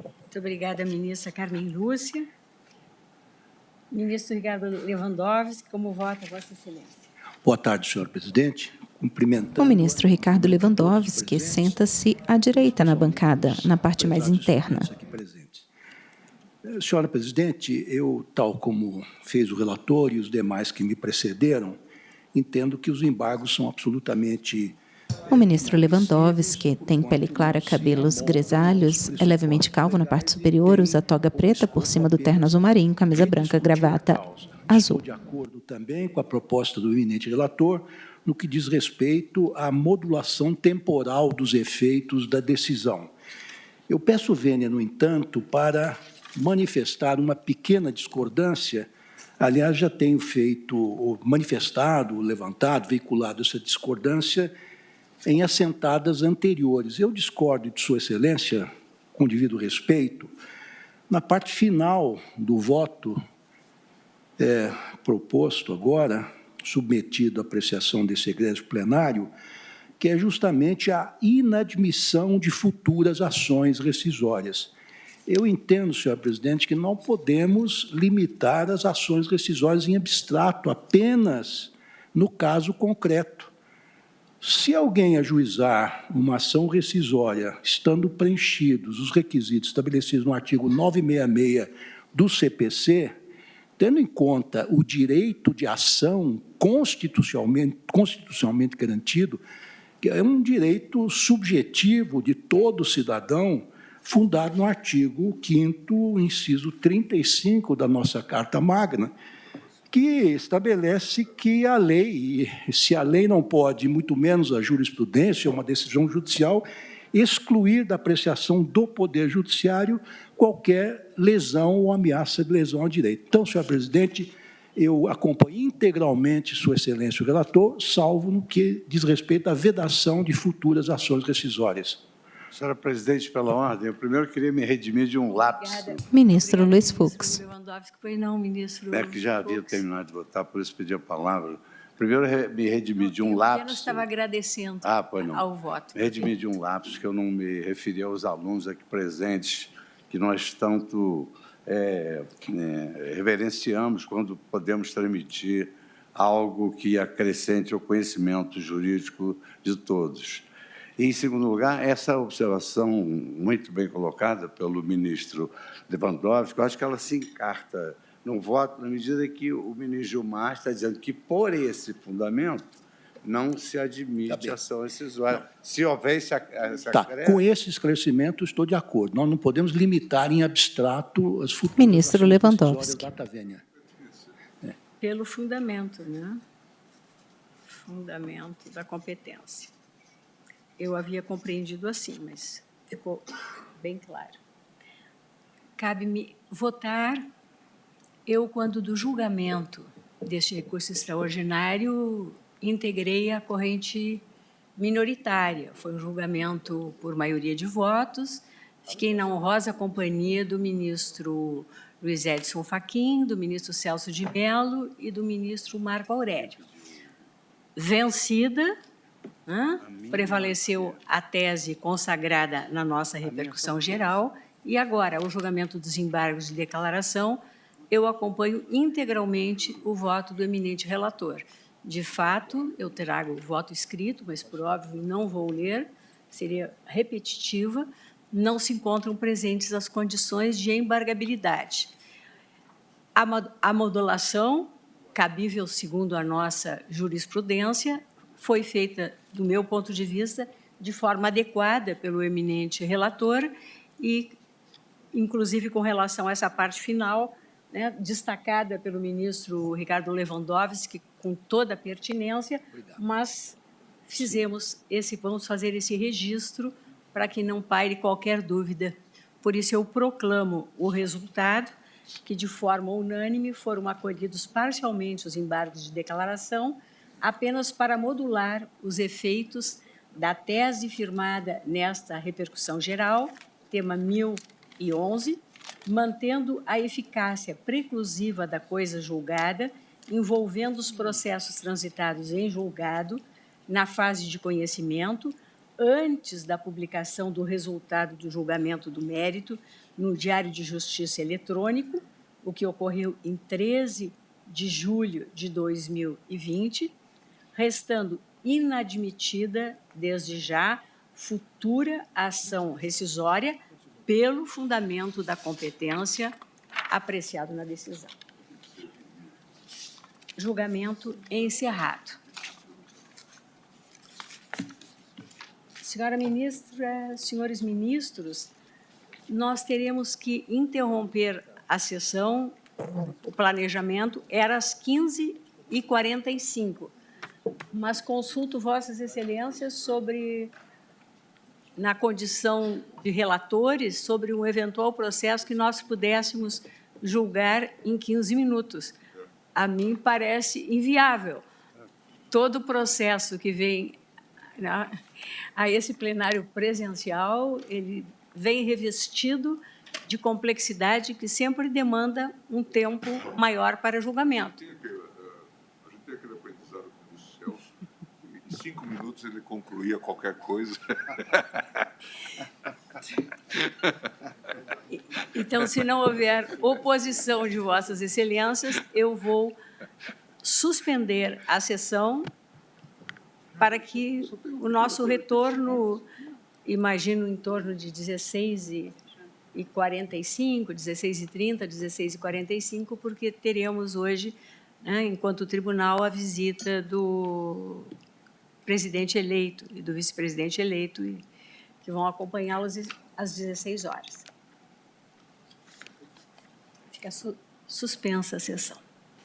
[SPEAKER 3] Muito obrigada, ministra Carmen Lúcia. Ministro Ricardo Lewandowski, como vota Vossa Excelência?
[SPEAKER 13] Boa tarde, senhor presidente. Cumprimentando...
[SPEAKER 1] O ministro Ricardo Lewandowski senta-se à direita na bancada, na parte mais interna.
[SPEAKER 13] Senhora presidente, eu, tal como fez o relator e os demais que me precederam, entendo que os embargos são absolutamente...
[SPEAKER 1] O ministro Lewandowski tem pele clara, cabelos grisalhos, é levemente calvo na parte superior, usa toga preta por cima do terno azul marinho, camisa branca, gravata azul.
[SPEAKER 13] Estou de acordo também com a proposta do eminente relator no que diz respeito à modulação temporal dos efeitos da decisão. Eu peço vênia, no entanto, para manifestar uma pequena discordância. Aliás, já tenho manifestado, levantado, veiculado essa discordância em assentadas anteriores. Eu discordo de Sua Excelência, com devido respeito, na parte final do voto proposto agora, submetido à apreciação desse egrégio plenário, que é justamente a inadmissão de futuras ações rescisórias. Eu entendo, senhor presidente, que não podemos limitar as ações rescisórias em abstrato, apenas no caso concreto. Se alguém ajuizar uma ação rescisória, estando preenchidos os requisitos estabelecidos no artigo 966 do CPC, tendo em conta o direito de ação constitucionalmente garantido, que é um direito subjetivo de todo cidadão fundado no artigo 5º, inciso 35 da nossa Carta Magna, que estabelece que a lei, se a lei não pode, muito menos a jurisprudência, uma decisão judicial, excluir da apreciação do Poder Judiciário qualquer lesão ou ameaça de lesão ao direito. Então, senhor presidente, eu acompanho integralmente Sua Excelência o relator, salvo no que diz respeito à vedação de futuras ações rescisórias.
[SPEAKER 10] Senhora presidente, pela ordem, eu primeiro queria me redimir de um lapso.
[SPEAKER 1] Ministro Luiz Fux.
[SPEAKER 3] Lewandowski, pois não, ministro.
[SPEAKER 10] É que já havia terminado de votar, por isso pedi a palavra. Primeiro, me redimir de um lapso.
[SPEAKER 3] Eu apenas estava agradecendo ao voto.
[SPEAKER 10] Redimir de um lapso, que eu não me referi aos alunos aqui presentes, que nós tanto reverenciamos quando podemos transmitir algo que acrescente o conhecimento jurídico de todos. E, em segundo lugar, essa observação muito bem colocada pelo ministro Lewandowski, eu acho que ela se encarta no voto, na medida que o ministro Gilmar está dizendo que, por esse fundamento, não se admite ação rescisória. Se houvesse essa
[SPEAKER 13] com esse esclarecimento, estou de acordo. Nós não podemos limitar em abstrato as futuras
[SPEAKER 1] ministro Lewandowski.
[SPEAKER 3] Pelo fundamento, né? Fundamento da competência. Eu havia compreendido assim, mas ficou bem claro. Cabe-me votar. Eu, quando do julgamento deste recurso extraordinário, integrei a corrente minoritária. Foi um julgamento por maioria de votos. Fiquei na honrosa companhia do ministro Luiz Edson Fachin, do ministro Celso de Mello e do ministro Marco Aurélio. Vencida, prevaleceu a tese consagrada na nossa repercussão geral e agora, o julgamento dos embargos de declaração, eu acompanho integralmente o voto do eminente relator. De fato, eu trago o voto escrito, mas, por óbvio, não vou ler, seria repetitiva, não se encontram presentes as condições de embargabilidade. A modulação, cabível segundo a nossa jurisprudência, foi feita, do meu ponto de vista, de forma adequada pelo eminente relator e, inclusive, com relação a essa parte final, né, destacada pelo ministro Ricardo Lewandowski, com toda a pertinência, mas vamos fazer esse registro para que não paire qualquer dúvida. Por isso, eu proclamo o resultado, que, de forma unânime, foram acolhidos parcialmente os embargos de declaração, apenas para modular os efeitos da tese firmada nesta repercussão geral, tema 1011, mantendo a eficácia preclusiva da coisa julgada, envolvendo os processos transitados em julgado, na fase de conhecimento, antes da publicação do resultado do julgamento do mérito no Diário de Justiça eletrônico, o que ocorreu em 13 de julho de 2020, restando inadmitida, desde já, futura ação rescisória pelo fundamento da competência apreciado na decisão. Julgamento encerrado. Senhora ministra, senhores ministros, nós teremos que interromper a sessão, o planejamento era às 15h45, mas consulto Vossas Excelências sobre, na condição de relatores, sobre um eventual processo que nós pudéssemos julgar em 15 minutos. A mim parece inviável. Todo o processo que vem a esse plenário presencial, ele vem revestido de complexidade que sempre demanda um tempo maior para julgamento.
[SPEAKER 5] A gente tem aquele aprendizado com o Celso, em 5 minutos ele concluía qualquer coisa.
[SPEAKER 3] Então, se não houver oposição de Vossas Excelências, eu vou suspender a sessão para que o nosso retorno, imagino, em torno de 16h45, 16h30, 16h45, porque teremos hoje, enquanto tribunal, a visita do presidente eleito e do vice-presidente eleito. E que vão acompanhá-los às 16 horas. Fica suspensa a sessão.